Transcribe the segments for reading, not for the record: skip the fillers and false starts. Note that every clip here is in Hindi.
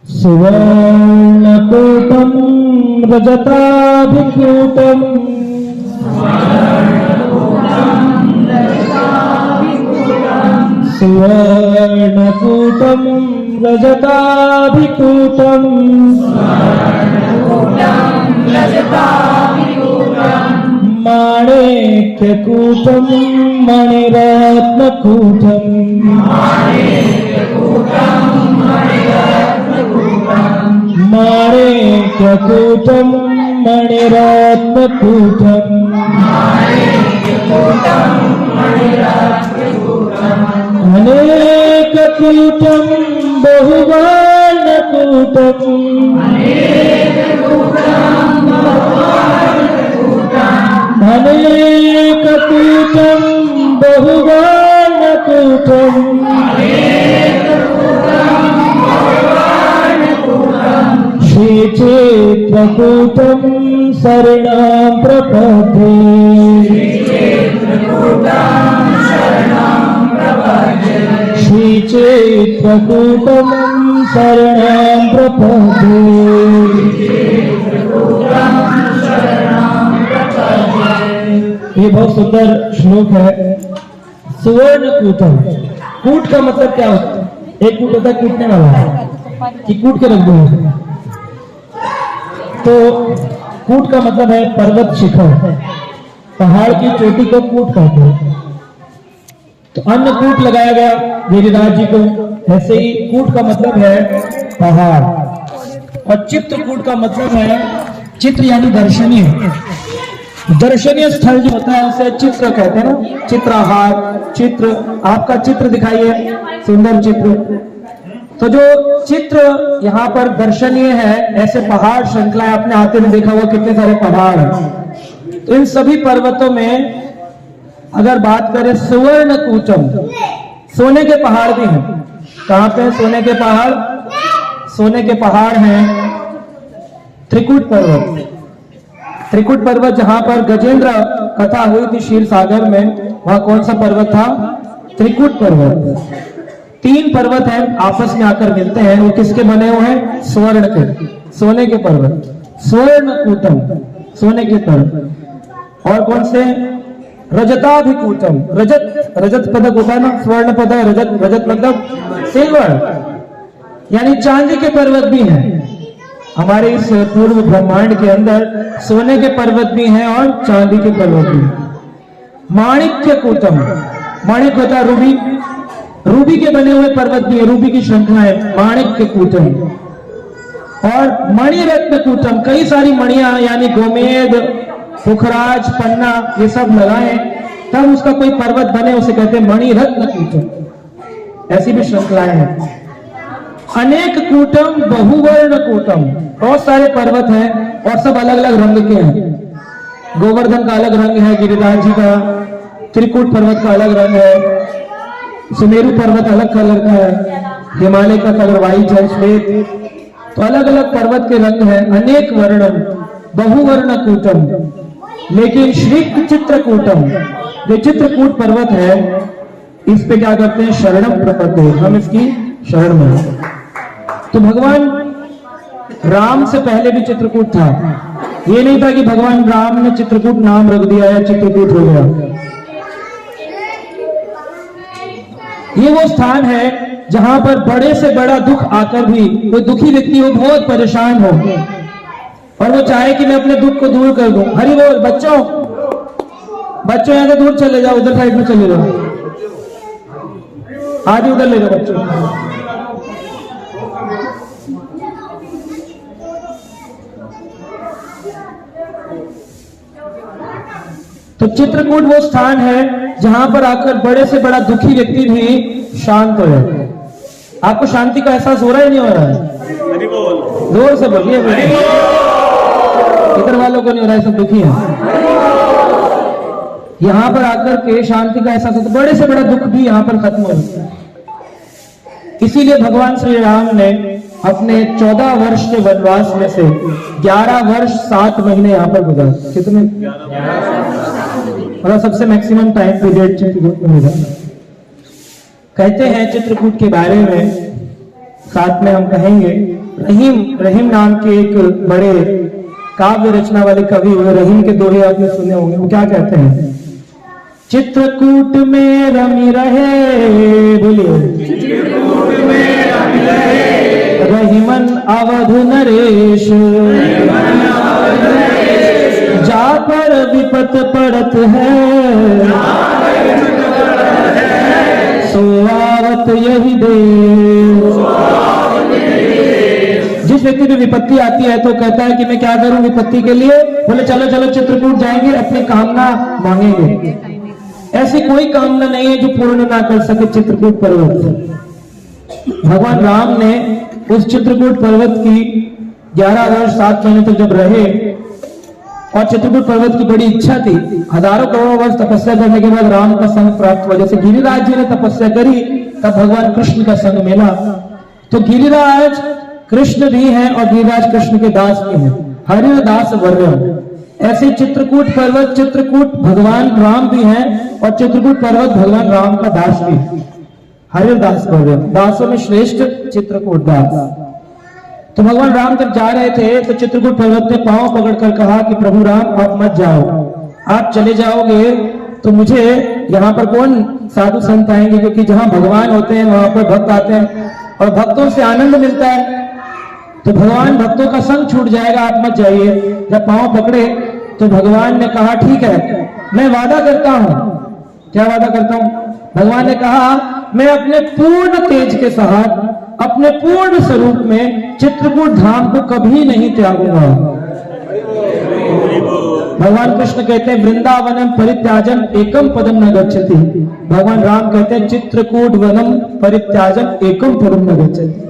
सुवर्णकूटं रजताभिकूटम् सुवर्णकूटं रजताभिकूटम् माणिक्यकूटं मणिरत्नकूटम् माणिक्यकूटं मणिरत्नकूटम् अनेककूटं बहुवर्णकूटम् अनेककूटं बहुवर्णकूटम् श्रीचित्रकूटं शरणं प्रपद्ये श्रीचित्रकूटं शरणं प्रपद्ये। ये बहुत सुंदर श्लोक है। सुवर्णकूटम, कूट का मतलब क्या होता है? एक कूट होता है कूटने वाला कि कूट के रख दो, तो कूट का मतलब है पर्वत शिखर, पहाड़ की चोटी को कूट कहते हैं। तो अन्नकूट लगाया गया गिरिराज जी को, ऐसे ही कूट का मतलब है पहाड़। और चित्रकूट का मतलब है चित्र यानी दर्शनीय, दर्शनीय स्थल जो होता है उसे चित्र कहते हैं ना, चित्रहार, चित्र, आपका चित्र दिखाइए, सुंदर चित्र। तो जो चित्र यहाँ पर दर्शनीय है, ऐसे पहाड़ श्रृंखला आपने आते में देखा हुआ कितने सारे पहाड़ हैं। तो इन सभी पर्वतों में अगर बात करें सुवर्णकूटम, सोने के पहाड़ भी हैं। कहां पे सोने के पहाड़? सोने के पहाड़ हैं त्रिकुट पर्वत। त्रिकुट पर्वत जहां पर गजेंद्र कथा हुई थी क्षीर सागर में, वहां कौन सा पर्वत था? त्रिकुट पर्वत। 3 पर्वत हैं, आपस में आकर मिलते हैं। वो किसके बने हुए हैं? स्वर्ण के, सोने के पर्वत। स्वर्णकूटम, सोने के पर्वत। और कौन से? रजताभिकूटम, रजत, रजत पदक होता है ना, स्वर्ण पदक, रजत, रजत मतलब सिल्वर, यानी चांदी के पर्वत भी हैं। हमारे इस पूर्व ब्रह्मांड के अंदर सोने के पर्वत भी हैं और चांदी के पर्वत भी। माणिक्य कूटम, माणिक होता है रूबी, रूबी के बने हुए पर्वत भी है, रूबी की श्रृंखला है माणिक्य कूटम। और मणिरत्न कूटम, कई सारी मणियां यानी गोमेद, पुखराज, पन्ना, ये सब लगाए तब उसका कोई पर्वत बने, उसे कहते हैं मणिरत्न कूटम। ऐसी भी श्रृंखलाएं हैं। अनेक कूटम बहुवर्ण कूटम, बहुत सारे पर्वत हैं और सब अलग अलग रंग के हैं। गोवर्धन का अलग रंग है, गिरिराज जी का, त्रिकुट पर्वत का अलग रंग है, सुमेरु पर्वत अलग कलर का है, हिमालय का कलर व्हाइट है, श्वेत। तो अलग अलग पर्वत के रंग हैं। अनेक वर्णम बहुवर्ण कूटम, लेकिन श्री चित्रकूटम, जो चित्रकूट पर्वत है, इस पे क्या करते हैं? शरणम प्रपद्ये, हम इसकी शरण में। तो भगवान राम से पहले भी चित्रकूट था। ये नहीं था कि भगवान राम ने चित्रकूट नाम रख दिया या चित्रकूट हो गया। ये वो स्थान है जहां पर बड़े से बड़ा दुख आकर भी कोई दुखी व्यक्ति हो, बहुत परेशान हो, और वो चाहे कि मैं अपने दुख को दूर कर दूं। हरि बोल। बच्चों, बच्चों यहां से दूर चले जाओ, उधर साइड में चले जाओ, आज उधर ले जाओ बच्चों। तो चित्रकूट वो स्थान है जहां पर आकर बड़े से बड़ा दुखी व्यक्ति भी शांत हो जाए। आपको शांति का एहसास हो रहा है, नहीं हो रहा है? जोर से बोलिए। इधर वालों को नहीं हो रहा है, सब दुखी हैं। यहाँ पर आकर के शांति का एहसास होता है, बड़े से बड़ा दुख भी यहाँ पर खत्म हो जाता है। इसीलिए भगवान श्री राम ने अपने 14 वर्ष के वनवास में से 11 वर्ष 7 महीने यहाँ पर गुजारे। कितने? और सबसे मैक्सिमम टाइम पीरियड चित्रकूट में मिला। कहते हैं चित्रकूट के बारे में, साथ में हम कहेंगे, रहीम नाम के एक बड़े काव्य रचना वाले कवि हुए। रहीम के दोहे आपने सुने होंगे। वो क्या कहते हैं? चित्रकूट में रमी रहे, बोलिए, चित्रकूट में रमी रहे, रहीमन अवध नरेश, जा पर विपत पड़त है, सोआवत यही देश। जिस व्यक्ति पे विपत्ति आती है तो कहता है कि मैं क्या करूं विपत्ति के लिए? बोले चलो चलो चित्रकूट जाएंगे, अपनी कामना मांगेंगे। ऐसी कोई कामना नहीं है जो पूर्ण ना कर सके चित्रकूट पर्वत। भगवान राम ने उस चित्रकूट पर्वत की 11 वर्ष 7 महीने तक जब रहे, और चित्रकूट पर्वत की बड़ी इच्छा थी, हजारों करोड़ों वर्ष तपस्या करने के बाद राम का संग प्राप्त हुआ। जैसे गिरिराज जी ने तपस्या करी तब भगवान कृष्ण का संग मिला। तो गिरिराज कृष्ण भी हैं और गिरिराज कृष्ण के दास भी हैं, हरि दास वर्य। ऐसे चित्रकूट पर्वत, चित्रकूट भगवान राम भी हैं और चित्रकूट पर्वत भगवान राम का दास भी है, हरिदास वर्य। दासों में श्रेष्ठ चित्रकूट दास। तो भगवान राम जब जा रहे थे तो चित्रकूट पर्वत ने पांव पकड़कर कहा कि प्रभु राम आप मत जाओ, आप चले जाओगे तो मुझे यहाँ पर कौन साधु संत आएंगे, क्योंकि जहां भगवान होते हैं वहां पर भक्त आते हैं और भक्तों से आनंद मिलता है, तो भगवान भक्तों का संग छूट जाएगा, आप मत जाइए। जब पांव पकड़े तो भगवान ने कहा ठीक है, मैं वादा करता हूं। क्या वादा करता हूं? भगवान ने कहा मैं अपने पूर्ण तेज के साथ, अपने पूर्ण स्वरूप में चित्रकूट धाम को कभी नहीं त्यागूंगा। भगवान कृष्ण कहते हैं वृंदावनम परित्याजन एकम पदम न गच्छति। भगवान राम कहते हैं चित्रकूट वनम परित्याजन एकम पदम न गच्छति।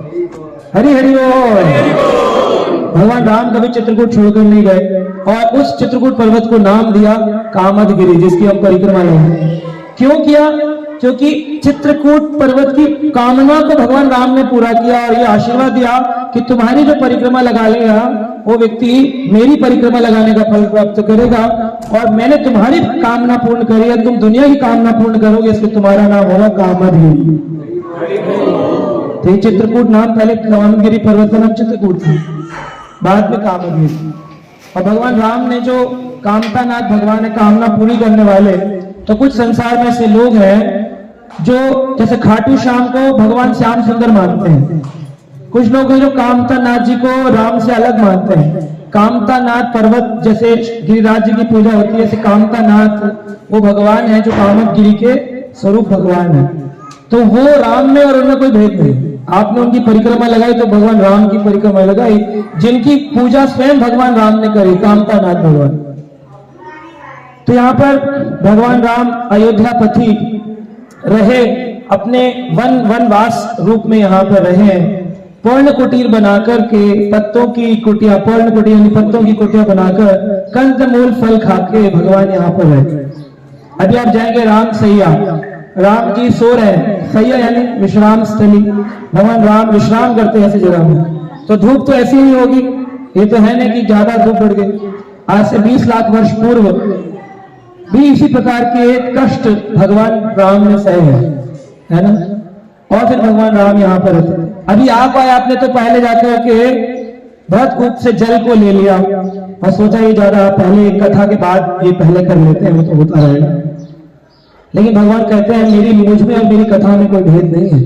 हरि हरि बोल। भगवान राम कभी चित्रकूट छोड़कर नहीं गए और उस चित्रकूट पर्वत को नाम दिया कामदगिरि, जिसकी हम परिक्रमा लेंगे। क्यों किया? क्योंकि चित्रकूट पर्वत की कामना को भगवान राम ने पूरा किया और ये आशीर्वाद दिया कि तुम्हारी जो परिक्रमा लगा लेगा वो व्यक्ति मेरी परिक्रमा लगाने का फल प्राप्त करेगा, और मैंने तुम्हारी कामना पूर्ण करी है, तुम दुनिया की कामना पूर्ण करोगे, इसलिए तुम्हारा नाम होगा कामदगिरि। तो चित्रकूट नाम पहले कामदगिरि पर्वत का नाम चित्रकूट था, बाद में कामदगिरि। और भगवान राम ने जो कामतानाथ भगवान है, कामना पूरी करने वाले, तो कुछ संसार में ऐसे लोग हैं जो जैसे खाटू श्याम को भगवान श्याम सुंदर मानते हैं, कुछ लोग हैं जो कामतानाथ जी को राम से अलग मानते हैं। कामतानाथ पर्वत जैसे गिरिराज जी की पूजा होती है, ऐसे कामतानाथ वो भगवान है जो कामदगिरि के स्वरूप भगवान है। तो वो राम में और उनमें कोई भेद नहीं। आपने उनकी परिक्रमा लगाई तो भगवान राम की परिक्रमा लगाई, जिनकी पूजा स्वयं भगवान राम ने करी, कामतानाथ भगवान। तो यहाँ पर भगवान राम अयोध्यापति रहे, अपने वनवास रूप में यहाँ पर रहे, पर्ण कुटीर बनाकर के, पत्तों की कुटिया, पर्ण कुटिया यानी पत्तों की कुटिया बनाकर कंद मूल फल खाके भगवान यहाँ पर रहे। अभी आप जाएंगे राम सैया, राम जी सो रहे हैं, सैया यानी विश्राम स्थली, भगवान राम विश्राम करते हैं ऐसी जगह में। तो धूप तो ऐसी ही होगी, ये तो है नहीं कि ज्यादा धूप बढ़ गई। आज से 20 लाख वर्ष पूर्व भी इसी प्रकार के कष्ट भगवान राम ने सहे है ना, और फिर भगवान राम यहाँ पर रहते। अभी आप आए, आपने तो पहले जाकर के बहुत कूप से जल को ले लिया और सोचा ये ज्यादा पहले कथा के बाद ये पहले कर लेते हैं, वो तो होता रहेगा। लेकिन भगवान कहते हैं मेरी मुझ में और मेरी कथा में कोई भेद नहीं है।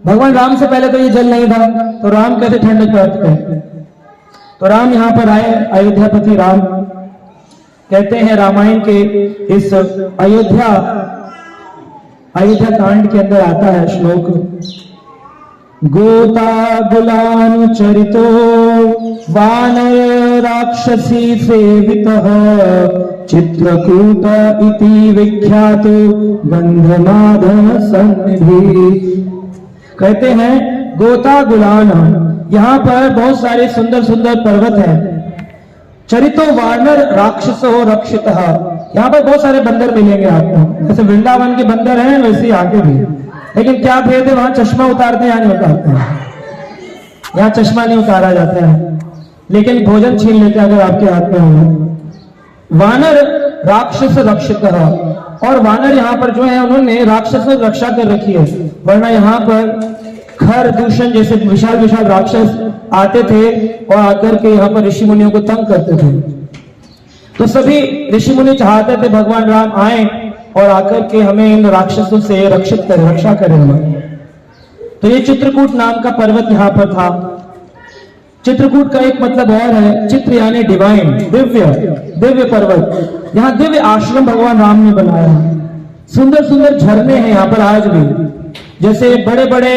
भगवान राम से पहले तो ये जल नहीं था, तो राम कैसे ठंडक प्राप्त करते? तो राम यहाँ पर आए, अयोध्यापति राम। कहते हैं रामायण के इस अयोध्या कांड के अंदर आता है श्लोक, गोता गुलानुचरितो वानर राक्षसी सेवितः चित्रकूट इति विख्यातो गंधमादन सन्निधि। कहते हैं गोता गुलान, यहाँ पर बहुत सारे सुंदर सुंदर पर्वत हैं। चरितो वानर राक्षसो रक्षितः, यहाँ पर बहुत सारे बंदर मिलेंगे आपको, जैसे वृंदावन के बंदर हैं वैसे आगे भी। लेकिन क्या भेद है, वहां चश्मा उतारते हैं या नहीं उतारते हैं? यहाँ चश्मा नहीं उतारा जाता है, लेकिन भोजन छीन लेते हैं अगर आपके हाथ में हो। वानर राक्षस रक्षित, और वानर यहाँ पर जो है उन्होंने राक्षस रक्षा कर रखी है, वरना यहाँ पर खर दूषण जैसे विशाल विशाल राक्षस आते थे और आकर के यहाँ पर ऋषि मुनियों को तंग करते थे। तो सभी ऋषि मुनि चाहते थे भगवान राम आए और आकर के हमें इन राक्षसों से रक्षित करें, रक्षा करें हमें। तो ये चित्रकूट नाम का पर्वत यहाँ पर था। चित्रकूट का एक मतलब और है, चित्र यानी डिवाइन, दिव्य, दिव्य पर्वत। यहाँ दिव्य आश्रम भगवान राम ने बनाया। सुंदर सुंदर झरने हैं यहाँ पर आज भी। जैसे बड़े बड़े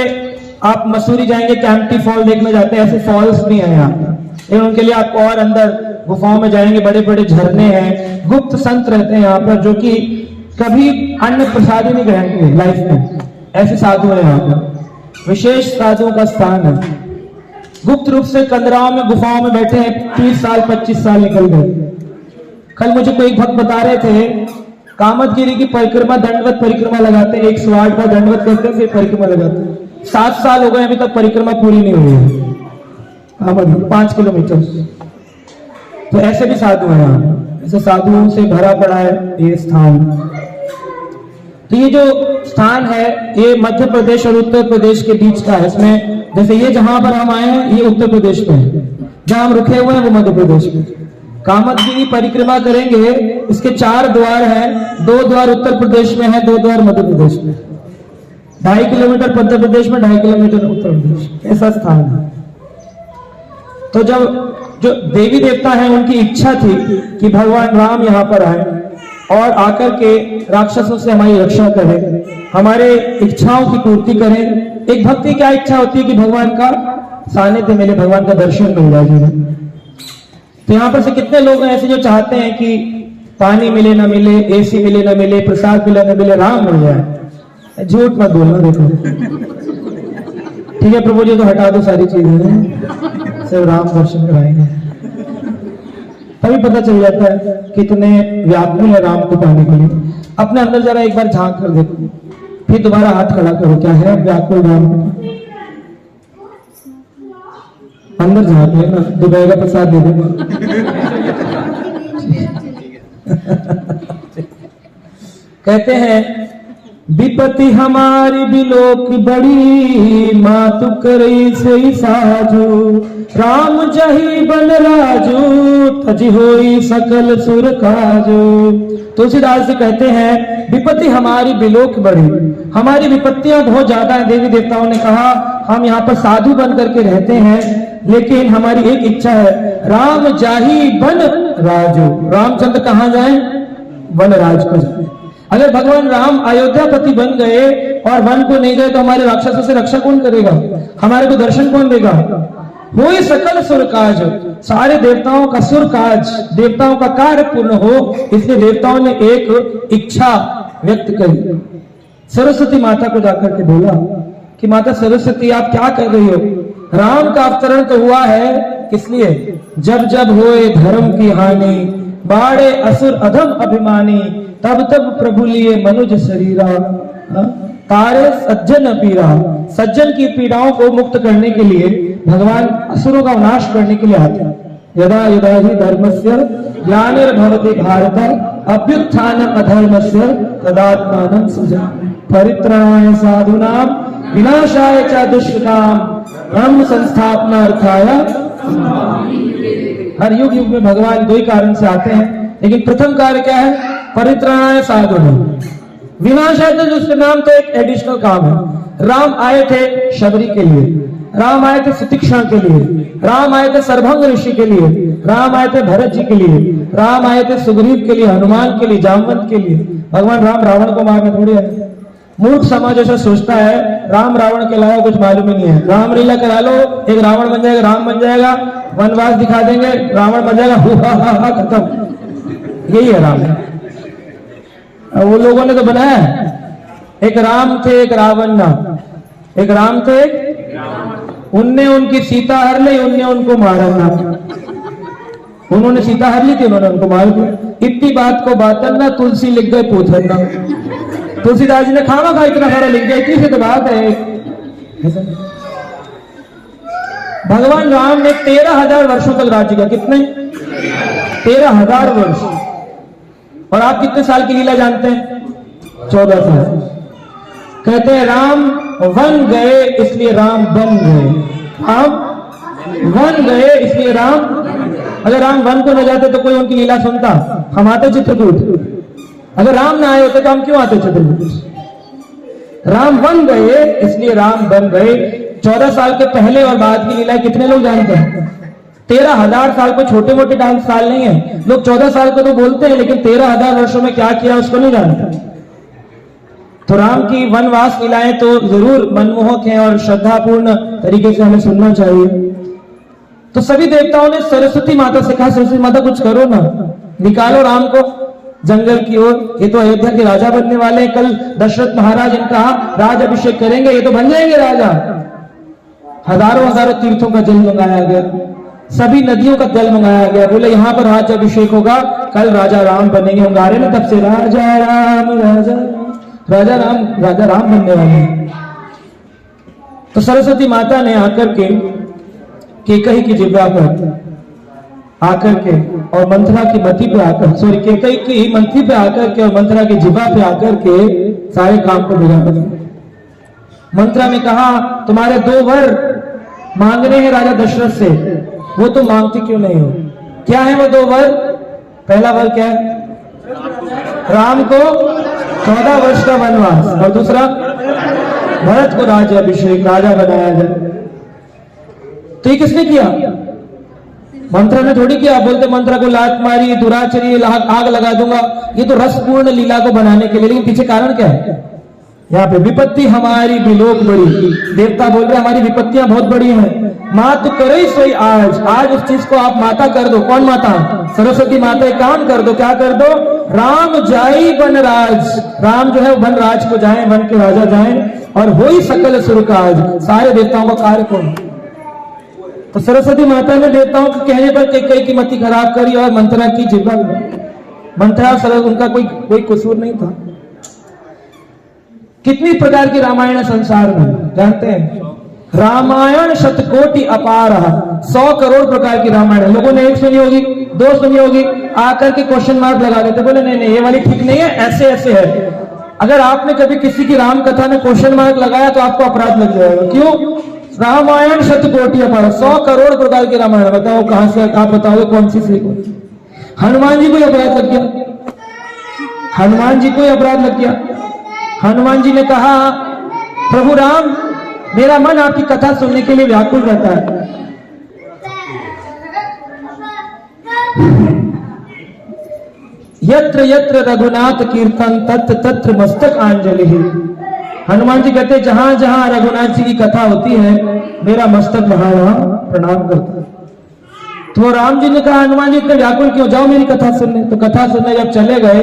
आप मसूरी जाएंगे, कैंपटी फॉल देखने जाते हैं, ऐसे फॉल्स भी हैं यहाँ। उनके लिए आप और अंदर गुफाओं में जाएंगे, बड़े बड़े झरने हैं। गुप्त संत रहते हैं यहाँ पर, जो कि कभी अन्न प्रसाद ही नहीं ग्रहण किए लाइफ में, ऐसे साधु हैं यहाँ पर। विशेष साधुओं का स्थान है। गुप्त रूप से कंदराओं में, गुफाओं में बैठे हैं। 30 साल 25 साल निकल गए। कल मुझे कोई भक्त बता रहे थे, कामतगिरी की परिक्रमा, दंडवत परिक्रमा लगाते हैं, 108 बार दंडवत करते हैं, फिर परिक्रमा लगाते हैं। 7 साल हो गए, अभी तक परिक्रमा पूरी नहीं हुई है। 5 किलोमीटर। तो ऐसे भी साधु हैं यहाँ, ऐसे साधुओं से भरा पड़ा है ये स्थान। तो ये जो स्थान है, ये मध्य प्रदेश और उत्तर प्रदेश के बीच का है। इसमें जैसे ये जहां पर हम आए हैं, ये उत्तर प्रदेश में है, जहां हम रुके हुए हैं वो मध्य प्रदेश में। कामतगिरी परिक्रमा करेंगे, इसके 4 द्वार हैं। 2 द्वार उत्तर प्रदेश में है, 2 द्वार मध्य प्रदेश में। 2.5 किलोमीटर मध्य प्रदेश में, 2.5 किलोमीटर उत्तर प्रदेश, ऐसा स्थान है। तो जब जो देवी देवता हैं, उनकी इच्छा थी कि भगवान राम यहाँ पर आए और आकर के राक्षसों से हमारी रक्षा करें, हमारे इच्छाओं की पूर्ति करें। एक भक्त की क्या इच्छा होती है कि भगवान का सानिध्य मिले, भगवान का दर्शन मिल जाए जीवन। तो यहाँ पर से कितने लोग हैं ऐसे जो चाहते हैं कि पानी मिले ना मिले, एसी मिले ना मिले, प्रसाद मिले ना मिले, राम मिल जाए। झूठ मत बोलना, देखो ठीक है प्रभु जी, तो हटा दो सारी चीजें, सिर्फ राम दर्शन कराएंगे। तभी पता चल जाता है कितने व्याकुल है राम को पाने के लिए। अपने अंदर जरा एक बार झांक कर देखो, फिर दोबारा हाथ खड़ा करो, क्या है व्याकुल राम को? अंदर झांक लेना, दुबई का प्रसाद दे देगा। कहते हैं विपत्ति हमारी बिलोक बड़ी, मातु करई से साजू, राम जही बन राजू, तजी होई सकल सुर काजू। तुलसीदास जी कहते हैं विपत्ति हमारी बिलोक बड़ी, हमारी विपत्तियां बहुत ज्यादा है। देवी देवताओं ने कहा हम यहाँ पर साधु बन करके रहते हैं, लेकिन हमारी एक इच्छा है, राम जाही बन राजू, रामचंद्र कहाँ जाए? वन राज को जाए। अगर भगवान राम अयोध्यापति बन गए और वन को नहीं गए तो हमारे राक्षसों से रक्षा कौन करेगा? हमारे को दर्शन कौन देगा? होई सकल सुर काज, सारे देवताओं का सुर काज, देवताओं का कार्य पूर्ण हो, इसलिए देवताओं ने एक इच्छा व्यक्त करी। सरस्वती माता को जाकर के बोला कि माता सरस्वती आप क्या कर रही हो? राम का अवतरण तो हुआ है, किस लिए? जब जब होए धर्म की हानि, बाड़े असुर अधम अभिमानी, तब तब प्रभु लिए मनुज शरीरा, तारे सज्जन पीड़ा। सज्जन की पीड़ाओं को मुक्त करने के लिए भगवान असुरों का विनाश करने के लिए आते हैं। यदा यदा ही धर्मस्य ग्लानिर्भवति भारत, अभ्युत्थानम् अधर्मस्य तदात्मानं सृजामि, परित्राणाय साधूनां विनाशाय च दुष्कृतां, ब्रह्म संस्थापनार्थाय। हर युग युग में भगवान 2 ही कारण से आते हैं, लेकिन प्रथम कार्य क्या है? परित्राणाय साधूनां, विनाशाय च दुष्कृतां। तो एक एडिशनल काम है। राम आए थे शबरी के लिए, राम आए थे सुतीक्षण के लिए, राम आए थे सर्वभंग ऋषि के लिए, राम आए थे भरत जी के लिए, राम आए थे सुग्रीव के लिए, हनुमान के लिए, जामवंत के लिए। भगवान राम रावण को मारने थोड़ी है। मूर्ख समाज ऐसा सोचता है राम रावण के अलावा कुछ मालूम ही नहीं है। राम लीला करा लो, एक रावण बन जाएगा, राम बन जाएगा, वनवास दिखा देंगे, रावण बन जाएगा, हा खत्म। यही है राम। वो लोगों ने तो बनाया है, एक राम थे एक रावण ना, एक राम थे, उनने उनकी सीता हर ली, उनने उनको मारा ना। उन्होंने सीता हर ली थी, उन्होंने उनको मार दिया। इतनी बात को बातन ना, तुलसी लिख गए पोथन ना। तुलसीदास जी ने खाना खा इतना सारा लिख दिया, इतनी सी तो बात है। भगवान राम ने 13,000 वर्षों तक राज्य किया। कितने? 13,000 वर्ष। और आप कितने साल की लीला जानते हैं? 14 साल। कहते हैं राम वन गए इसलिए राम बन गए। राम वन गए इसलिए राम, अगर राम वन को न जाते तो कोई उनकी लीला सुनता? हम आते चित्रकूट। अगर राम ना आए होते तो हम क्यों आते चित्रकूट? राम वन गए इसलिए राम बन गए। 14 साल के पहले और बाद की लीला कितने लोग जानते हैं? 13,000 साल को छोटे मोटे डांस साल नहीं है। लोग 14 साल को तो बोलते हैं, लेकिन 13,000 वर्षों में क्या किया उसको नहीं जानते। तो राम की वनवास लीलाएं तो जरूर मनमोहक हैं और श्रद्धापूर्ण तरीके से हमें सुनना चाहिए। तो सभी देवताओं ने सरस्वती माता से कहा, सरस्वती माता कुछ करो ना, निकालो राम को जंगल की ओर। ये तो अयोध्या के राजा बनने वाले हैं, कल दशरथ महाराज इनका राज अभिषेक करेंगे, ये तो बन जाएंगे राजा। हजारों हजारों तीर्थों का जल मंगाया गया, सभी नदियों का जल मंगाया गया। बोले यहाँ पर राज अभिषेक होगा, कल राजा राम बनेंगे। हम गा रहे ना तब से, राजा राम राजा राजा राम, राजा राम बनने वाले हैं। तो सरस्वती माता ने आकर के केकई की जिह्वा पर आकर के और मंथरा की मति पे आकर, सॉरी केकई की मंथी पे आकर के और मंथरा की जिह्वा पे आकर के सारे काम को बिगाड़। मंथरा ने कहा तुम्हारे 2 वर मांगने हैं राजा दशरथ से, वो तो मांगती क्यों नहीं हो? क्या है वो 2 वर? पहला वर क्या है? राम को 14 वर्ष का वनवास, और दूसरा भरत को राज्य अभिषेक, राजा बनाया जाए। तो ये किसने किया? मंत्रा ने थोड़ी किया। बोलते मंत्रा को लात मारी, दुराचरी, आग लगा दूंगा, ये तो रसपूर्ण लीला को बनाने के लिए। लेकिन पीछे कारण क्या है? यहाँ पे विपत्ति हमारी बिलोक बड़ी, देवता बोल रहे हमारी विपत्तियां बहुत बड़ी हैं। माँ तो करे सोई आज उस चीज को आप माता कर दो। कौन माता? सरस्वती माता। एक काम कर दो, क्या कर दो? राम जाई वनराज, राम जो है वन राज को जाए, वन के राजा जाए, और होई सकल सुर काज, सारे देवताओं का कार्य कौन? तो सरस्वती माता ने देवताओं के कहने पर केकई की मति खराब करी और मंथरा की जिह्वा, मंथरा उनका कोई कसूर नहीं था। कितनी प्रकार की रामायण है संसार में जानते हैं? रामायण शतकोटि अपार, 100 करोड़ प्रकार की रामायण है। लोगों ने 1 सुनी होगी, 2 सुनी होगी, आकर के क्वेश्चन मार्क लगा देते, बोले नहीं नहीं ये वाली ठीक नहीं है, ऐसे ऐसे है। अगर आपने कभी किसी की राम कथा में क्वेश्चन मार्क लगाया तो आपको अपराध लग जाएगा। क्यों? रामायण शतकोटि अपार, 100 करोड़ प्रकार की रामायण। बताओ कहां से आप बताओगे कौन सी सही? हनुमान जी को अपराध लग गया, हनुमान जी को अपराध लग गया। हनुमान जी ने कहा प्रभु राम मेरा मन आपकी कथा सुनने के लिए व्याकुल रहता है। यत्र यत्र रघुनाथ कीर्तन तत्र तत्र मस्तक आंजलि। हनुमान जी कहते जहां जहां रघुनाथ जी की कथा होती है मेरा मस्तक वहां वहां प्रणाम करता है। तो राम जी ने कहा हनुमान जी इतने व्याकुल क्यों, जाओ मेरी कथा सुनने। तो कथा सुनने जब चले गए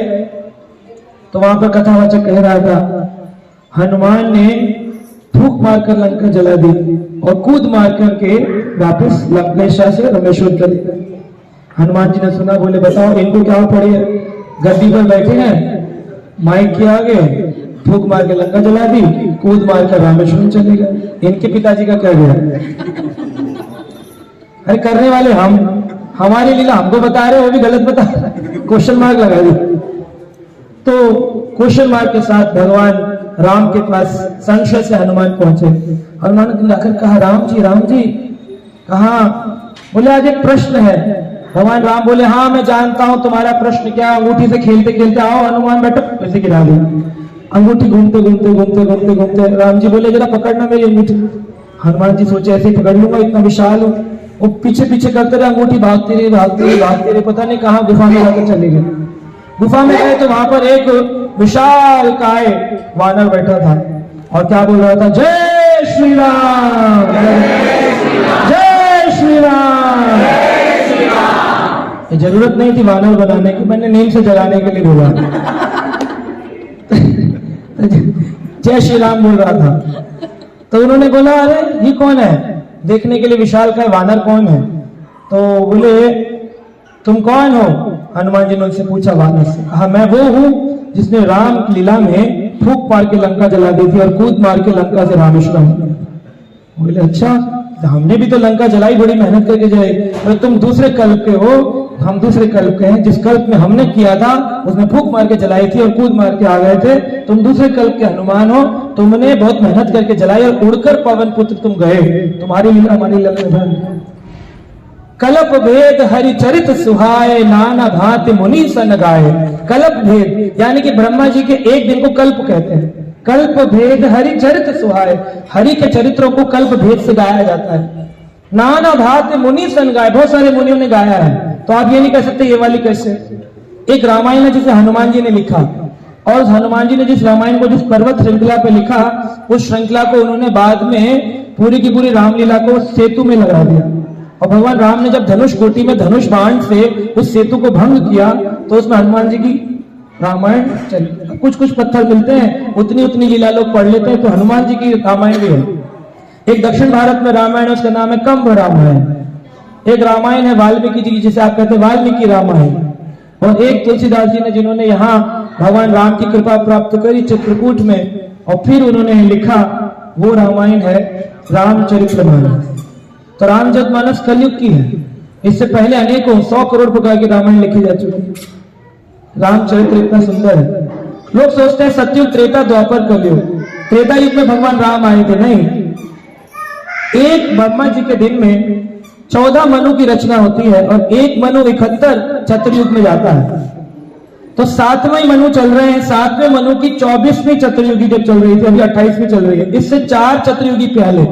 तो वहां पर कथावाचक कह रहा था हनुमान ने फूंक मारकर लंका जला दी और कूद मार करके वापस लंकेश्वर से रमेश्वर चले गए। हनुमान जी ने सुना, बोले बताओ इनको क्या पड़े, गद्दी पर बैठे हैं, माइक के आगे फूंक मार के लंका जला दी, कूद मार कर रामेश्वरम चले गए, इनके पिताजी का क्या गया? अरे करने वाले हम, हमारी लीला हमको बता रहे, वो भी गलत बता रहे, क्वेश्चन मार्क लगा दी। तो क्वेश्चन मार्क के साथ भगवान राम के पास संशय से हनुमान पहुंचे। हनुमान ने जाकर कहा राम जी कहा? बोले आज एक प्रश्न है। भगवान राम बोले हाँ मैं जानता हूं तुम्हारा प्रश्न क्या। अंगूठी से खेलते खेलते आओ हनुमान बेटा पैसे गिरा दे, अंगूठी घूमते घूमते घूमते घूमते घूमते राम जी बोले जरा पकड़ना मेरी अंगूठी। हनुमान जी सोचे ऐसे पकड़ लूंगा, इतना विशाल हो। वो पीछे पीछे करते रहे, अंगूठी भागती रही भागती रही भागती रही, पता नहीं कहाँ गुफा में जाकर चले गए। गुफा में गए तो वहां पर एक विशाल काय वानर बैठा था और क्या बोल रहा था? जय श्री राम, जय श्री राम। जरूरत नहीं थी वानर बनाने की, मैंने नीम से जलाने के लिए बोला। जय श्री राम बोल रहा था। तो उन्होंने बोला अरे ये कौन है? देखने के लिए विशाल काय वानर कौन है? तो बोले तुम कौन हो? हनुमान जी ने उनसे पूछा वानर से। कहा मैं वो हूं जिसने राम की लीला में फूंक मार के लंका जला दी थी और कूद मार के लंका से रामेश्वरम। बोले अच्छा, हमने भी तो लंका जलाई, बड़ी मेहनत करके जलाई। तो तुम दूसरे कल्प के हो, हम दूसरे कल्प के हैं। जिस कल्प में हमने किया था उसने फूंक मार के जलाई थी और कूद मार के आ गए थे। तुम दूसरे कल्प के हनुमान हो, तुमने बहुत मेहनत करके जलाई और उड़कर पवन पुत्र तुम गए, तुम्हारी लीला हमारी लीला में बंद। कल्प भेद हरि चरित सुहाए, नाना भांति मुनि सन गाए। कल्प भेद यानी कि ब्रह्मा जी के एक दिन को कल्प कहते हैं। कल्प भेद हरि चरित सुहाए, हरि के चरित्रों को कल्प भेद से गाया जाता है। नाना भांति मुनि सन गाए, बहुत सारे मुनियों ने गाया है। तो आप ये नहीं कह सकते ये वाली कैसे। एक रामायण है जिसे हनुमान जी ने लिखा, और हनुमान जी ने जिस रामायण को जिस पर्वत श्रृंखला पे लिखा, उस श्रृंखला को उन्होंने बाद में पूरी की पूरी रामलीला को सेतु में लगा दिया। और भगवान राम ने जब धनुष कोटि में धनुष बाण से उस सेतु को भंग किया, तो उसमें हनुमान जी की रामायण चली। कुछ कुछ पत्थर मिलते हैं, उतनी उतनी लीला लोग पढ़ लेते हैं, तो हनुमान जी की रामायण भी है। एक दक्षिण भारत में रामायण है, उसका नाम है कंभ रामायण। एक रामायण है वाल्मीकि जी की, जिसे आप कहते हैं वाल्मीकि रामायण। और एक तुलसीदास जी ने, जिन्होंने यहाँ भगवान राम की कृपा प्राप्त करी चित्रकूट में, और फिर उन्होंने लिखा, वो रामायण है रामचरितमानस। तो रामचरितमानस कलयुग की है। इससे पहले अनेकों 100 करोड़ प्रकार की रामायण लिखी जा चुकी है। रामचरित्र इतना सुंदर है। लोग सोचते हैं सतयुग, त्रेता, द्वापर, कलयुग। त्रेता युग में भगवान राम आए थे, नहीं। एक ब्रह्मा जी के दिन में 14 मनु की रचना होती है, और एक मनु 71 चतुर्युग में जाता है। तो 7वें मनु चल रहे हैं। 7वें मनु की 24वीं चतुर्युगी जब चल रही थी, अभी 28वीं चल रही है। इससे 4 चतुर्युगी पहले,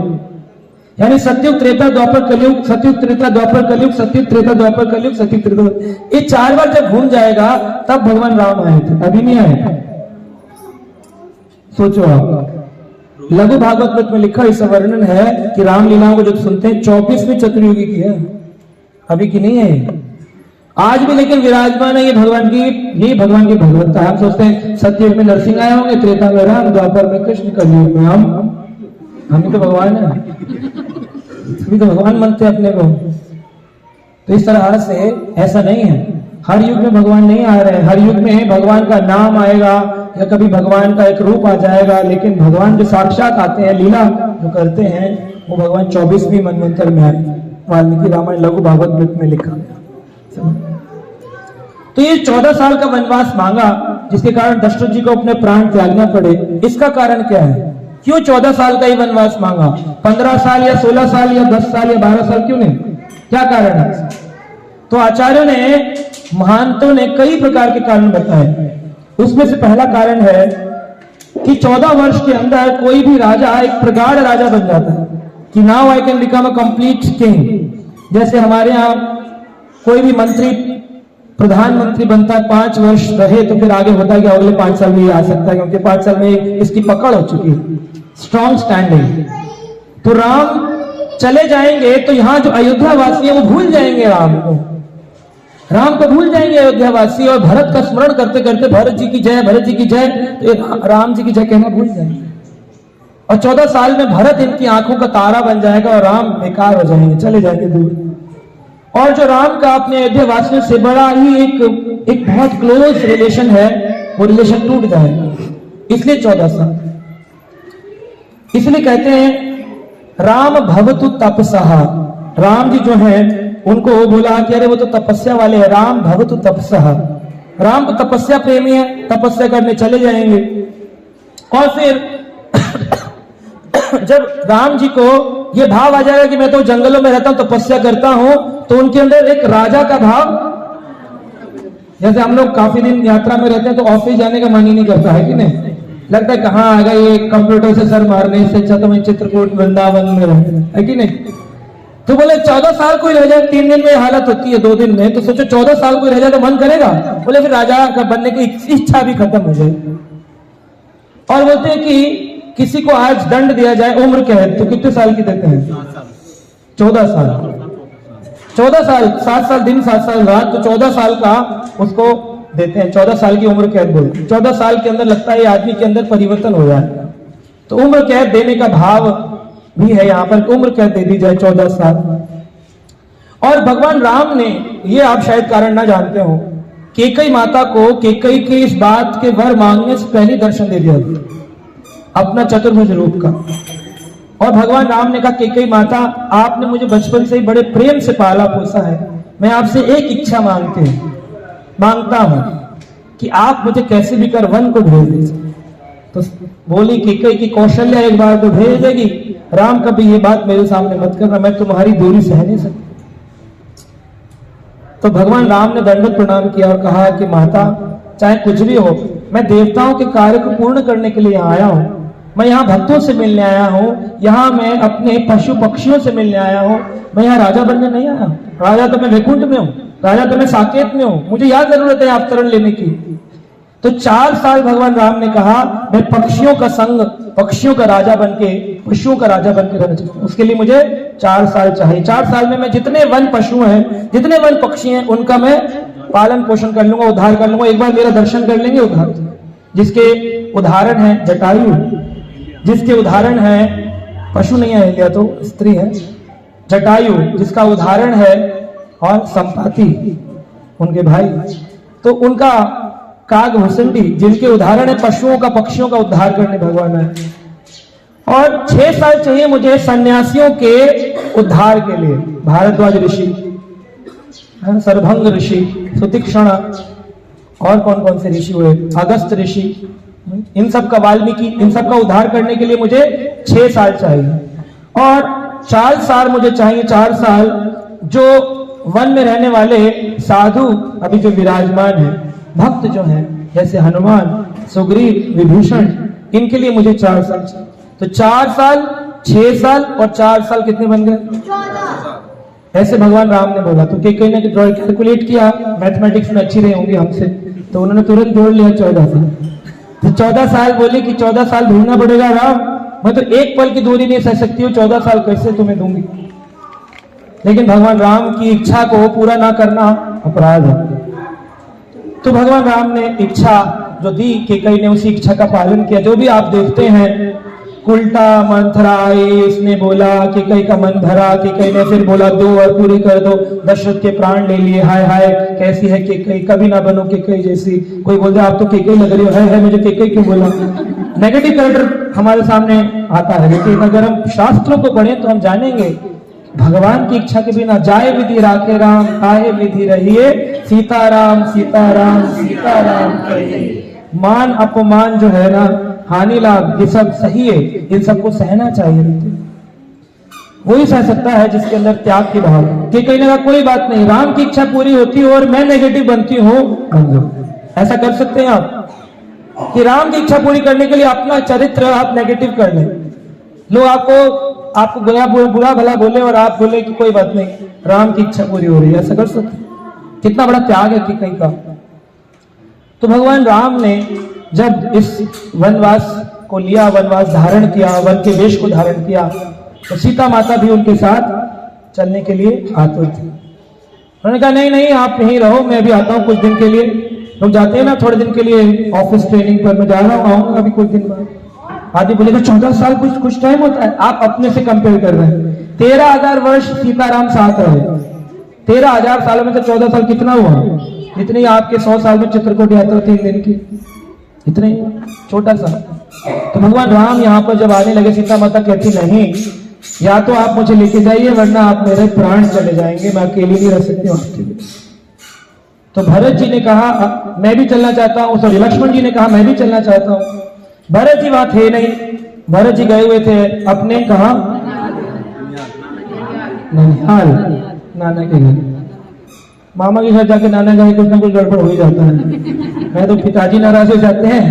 यानी सतयुग, त्रेता, द्वापर, कलयुग, सतयुग, त्रेता, द्वापर, कलयुग, सतयुग, त्रेता, द्वापर, कलयुग, सतयुग, त्रेता, ये 4 बार जब घूम जाएगा, तब भगवान राम आए थे, अभी नहीं आए थे। सोचो आप, लघु भागवत में लिखा इसका वर्णन है कि रामलीलाओं को जब सुनते हैं 24वीं चतुर्युगी की है, अभी की नहीं है, आज भी लेकिन विराजमान है। ये भगवान की भगवत्ता। हम सोचते हैं सतयुग में नरसिंह आए होंगे, त्रेता में राम, द्वापर में कृष्ण, कलयुग में हम ही तो भगवान है, सभी तो भगवान मानते हैं अपने को। तो इस तरह से ऐसा नहीं है, हर युग में भगवान नहीं आ रहे हैं। हर युग में भगवान का नाम आएगा, या कभी भगवान का एक रूप आ जाएगा, लेकिन भगवान जो साक्षात आते हैं, लीला जो करते हैं, वो भगवान 24वीं मनवंतर में आए। वाल्मीकि रामायण लघु भागवत में लिखा। तो ये 14 साल का वनवास मांगा, जिसके कारण दशरथ जी को अपने प्राण त्यागना पड़े। इसका कारण क्या है? क्यों 14 साल का ही वनवास मांगा? 15 साल या 16 साल या 10 साल या 12 साल क्यों नहीं? क्या कारण है? तो आचार्यों ने, महंतों ने कई प्रकार के कारण बताए। उसमें से पहला कारण है कि 14 वर्ष के अंदर कोई भी राजा एक प्रगाढ़ राजा बन जाता है, कि now I can become a complete king. जैसे हमारे यहाँ कोई भी मंत्री प्रधानमंत्री बनता है, 5 वर्ष रहे, तो फिर आगे होता है कि अगले 5 साल में ये आ सकता है, क्योंकि 5 साल में इसकी पकड़ हो चुकी है, स्ट्रॉन्ग स्टैंडिंग। तो राम चले जाएंगे, तो यहाँ जो अयोध्या वासी है वो भूल जाएंगे राम को भूल जाएंगे अयोध्या वासी, और भरत का स्मरण करते करते भरत जी की जय, भरत जी की जय, तो राम जी की जय कहना भूल जाएंगे। और 14 साल में भरत इनकी आंखों का तारा बन जाएगा, और राम बेकार हो जाएंगे, चले जाएंगे दूर। और जो राम का अपने अयोध्या वासियों से बड़ा ही एक बहुत क्लोज रिलेशन है, वो रिलेशन टूट जाएगा। इसलिए 14 साल। इसलिए कहते हैं राम भवतु तपसः। राम जी जो है उनको बोला कि अरे वो तो तपस्या वाले हैं, राम भवतु तपसः। राम तो तपस्या प्रेमी है, तपस्या करने चले जाएंगे। और फिर जब राम जी को ये भाव आ जाएगा कि मैं तो जंगलों में रहता हूं, तपस्या करता हूं, तो उनके अंदर एक राजा का भाव, जैसे हम लोग काफी दिन यात्रा में रहते हैं तो ऑफिस जाने का मन ही नहीं करता है कि नहीं, लगता है कहाँ आ गए ये कंप्यूटर से सर मारने से अच्छा तो मैं चित्रकूट वृंदावन में रहता है कि नहीं। तो बोले 14 साल कोई रह जाए, 3 दिन में हालत होती है, 2 दिन में, तो सोचो 14 साल कोई रह जाए तो मन करेगा? बोले फिर राजा का बनने की इच्छा भी खत्म हो जाए। और बोलते हैं कि किसी को आज दंड दिया जाए, उम्र क्या है, तो कितने साल की देते हैं? 14 साल। 14 साल, 7 साल दिन 7 साल रात, तो 14 साल का उसको देते हैं। 14 साल की उम्र कैद बोलते हैं। 14 साल के अंदर लगता है आदमी के अंदर परिवर्तन हो जाए, तो उम्र कैद देने का भाव भी है यहाँ पर, उम्र कैद दे दी जाए 14 साल। और भगवान राम ने, ये आप शायद कारण ना जानते हो, कैकेयी माता को कैकेयी के इस बात के वर मांगने से पहले दर्शन दे दिया अपना चतुर्भुज रूप का। और भगवान राम ने कहा, कैकेयी माता आपने मुझे बचपन से ही बड़े प्रेम से पाला पोसा है, मैं आपसे एक इच्छा मांगता हूं कि आप मुझे कैसे भी कर वन को भेज दीजिए। तो बोली कैकेयी की कौशल्या एक बार तो भेज देगी, राम कभी ये बात मेरे सामने मत करना, मैं तुम्हारी दूरी सह नहीं सकती। तो भगवान राम ने दंडवत प्रणाम किया और कहा कि माता, चाहे कुछ भी हो, मैं देवताओं के कार्य को पूर्ण करने के लिए यहाँ आया हूँ, मैं यहाँ भक्तों से मिलने आया हूँ, यहाँ मैं अपने पशु पक्षियों से मिलने आया हूँ, मैं यहाँ राजा बनने नहीं आया हूँ। राजा तो मैं वैकुंठ में हूँ, राजा तो मैं साकेत में हूँ, मुझे क्या जरूरत है अवतरण लेने की। तो 4 साल भगवान राम ने कहा मैं पक्षियों का संग, पक्षियों का राजा बनके, पशुओं का राजा बनके रहना चाहता हूं, उसके लिए मुझे 4 साल चाहिए। 4 साल में मैं जितने वन पशु हैं, जितने वन पक्षी हैं, उनका मैं पालन पोषण कर लूंगा, उद्धार कर लूंगा। एक बार मेरा दर्शन कर लेंगे उद्धार। जिसके उदाहरण है जटायु, जिसके उदाहरण है, पशु नहीं है अहिल्या तो स्त्री है, जटायु जिसका उदाहरण है, और संपाति उनके भाई, तो उनका काग भुसंडी जिनके उदाहरण है पशुओं का पक्षियों का उद्धार करने भगवान है। और 6 साल चाहिए मुझे सन्यासियों के उद्धार के लिए। भारद्वाज ऋषि, सरभंग ऋषि, सुतीक्षण, और कौन कौन से ऋषि हुए, अगस्त ऋषि, इन सब का, वाल्मीकि, इन सब का उद्धार करने के लिए मुझे 6 साल चाहिए। और 4 साल मुझे चाहिए, 4 साल जो वन में रहने वाले साधु अभी जो विराजमान है, भक्त जो हैं, जैसे हनुमान, सुग्रीव, विभीषण, इनके लिए मुझे 4 साल चाहिए। तो 4 साल, 6 साल और 4 साल कितने बन गए? 14। ऐसे भगवान राम ने बोला। तो कैकेयी ने कैलकुलेट किया, मैथमेटिक्स में अच्छी रही होंगी हमसे, तो उन्होंने तुरंत जोड़ लिया 14 साल। तो 14 साल बोली कि 14 साल ढूंढना पड़ेगा राम, मैं तो एक पल की दूरी नहीं सह सकती हूँ, 14 साल कैसे तुम्हें दूंगी। लेकिन भगवान राम की इच्छा को पूरा ना करना अपराध है। तो भगवान राम ने इच्छा जो दी, कैकेयी ने उसी इच्छा का पालन किया। जो भी आप देखते हैं, उल्टा मंथरा आई, उसने बोला, कैकेयी का मन भरा, कैकेयी ने फिर बोला 2 और पूरी कर दो, दशरथ के प्राण ले लिए, हाय हाय कैसी है कैकेयी, कभी ना बनो कैकेयी जैसी। कोई बोलता है आप तो कैकेयी लग रही हो, है मुझे कैकेयी क्यों बोला। नेगेटिव कैरेक्टर हमारे सामने आता है। लेकिन अगर हम शास्त्रों को पढ़ें तो हम जानेंगे भगवान की इच्छा के बिना जाए विधि राखे राम, आए विधि रहिए, सीताराम सीताराम सीताराम कहिए। मान अपमान जो है ना, हानि लाभ, ये सब सही है, इन सबको सहना चाहिए। वही सह सकता है जिसके अंदर त्याग की भाव। कि कहीं ना कोई बात नहीं, राम की इच्छा पूरी होती है और मैं नेगेटिव बनती हूँ, ऐसा कर सकते हैं आप कि राम की इच्छा पूरी करने के लिए अपना चरित्र आप नेगेटिव कर लें। लोग आपको बुरा भला बोले और आप बोले कि कोई बात नहीं, राम की इच्छा पूरी हो रही है, ऐसा कर सकते। कितना बड़ा त्याग है कि कहीं का। तो भगवान राम ने जब इस वनवास को लिया, वनवास धारण किया, वन के वेश को धारण किया, तो सीता माता भी उनके साथ चलने के लिए आतुर थी। उन्होंने कहा नहीं नहीं आप यहीं रहो, मैं भी आता हूँ कुछ दिन के लिए। लोग जाते हैं ना थोड़े दिन के लिए ऑफिस ट्रेनिंग पर, मैं जा रहा हूँ, आऊंगा अभी कुछ दिन बाद। आदमी बोलेगा 14 साल कुछ टाइम होता है। आप अपने से कंपेयर कर रहे हैं। 13,000 वर्ष सीताराम साथ रहे, 13,000 सालों में से 14 साल कितना हुआ? इतनी आपके 100 साल में चित्रकूट यात्रा 3 दिन की, इतने छोटा सा। तो भगवान राम यहाँ पर जब आने लगे, सीता माता कहती नहीं, या तो आप मुझे लेके जाइए वरना आप मेरे प्राण चले जाएंगे, मैं अकेली नहीं रह सकती हूँ आपके लिए। तो भरत जी ने कहा मैं भी चलना चाहता हूँ, सॉरी लक्ष्मण जी ने कहा मैं भी चलना चाहता हूँ। भरत जी वहां थे नहीं, भरत जी गए हुए थे अपने कहा ननिहाल, नाना के घर। मामा के घर जाके नाना के कुछ ना कुछ गड़बड़ हो ही जाता है। मैं तो पिताजी नाराज हो जाते हैं,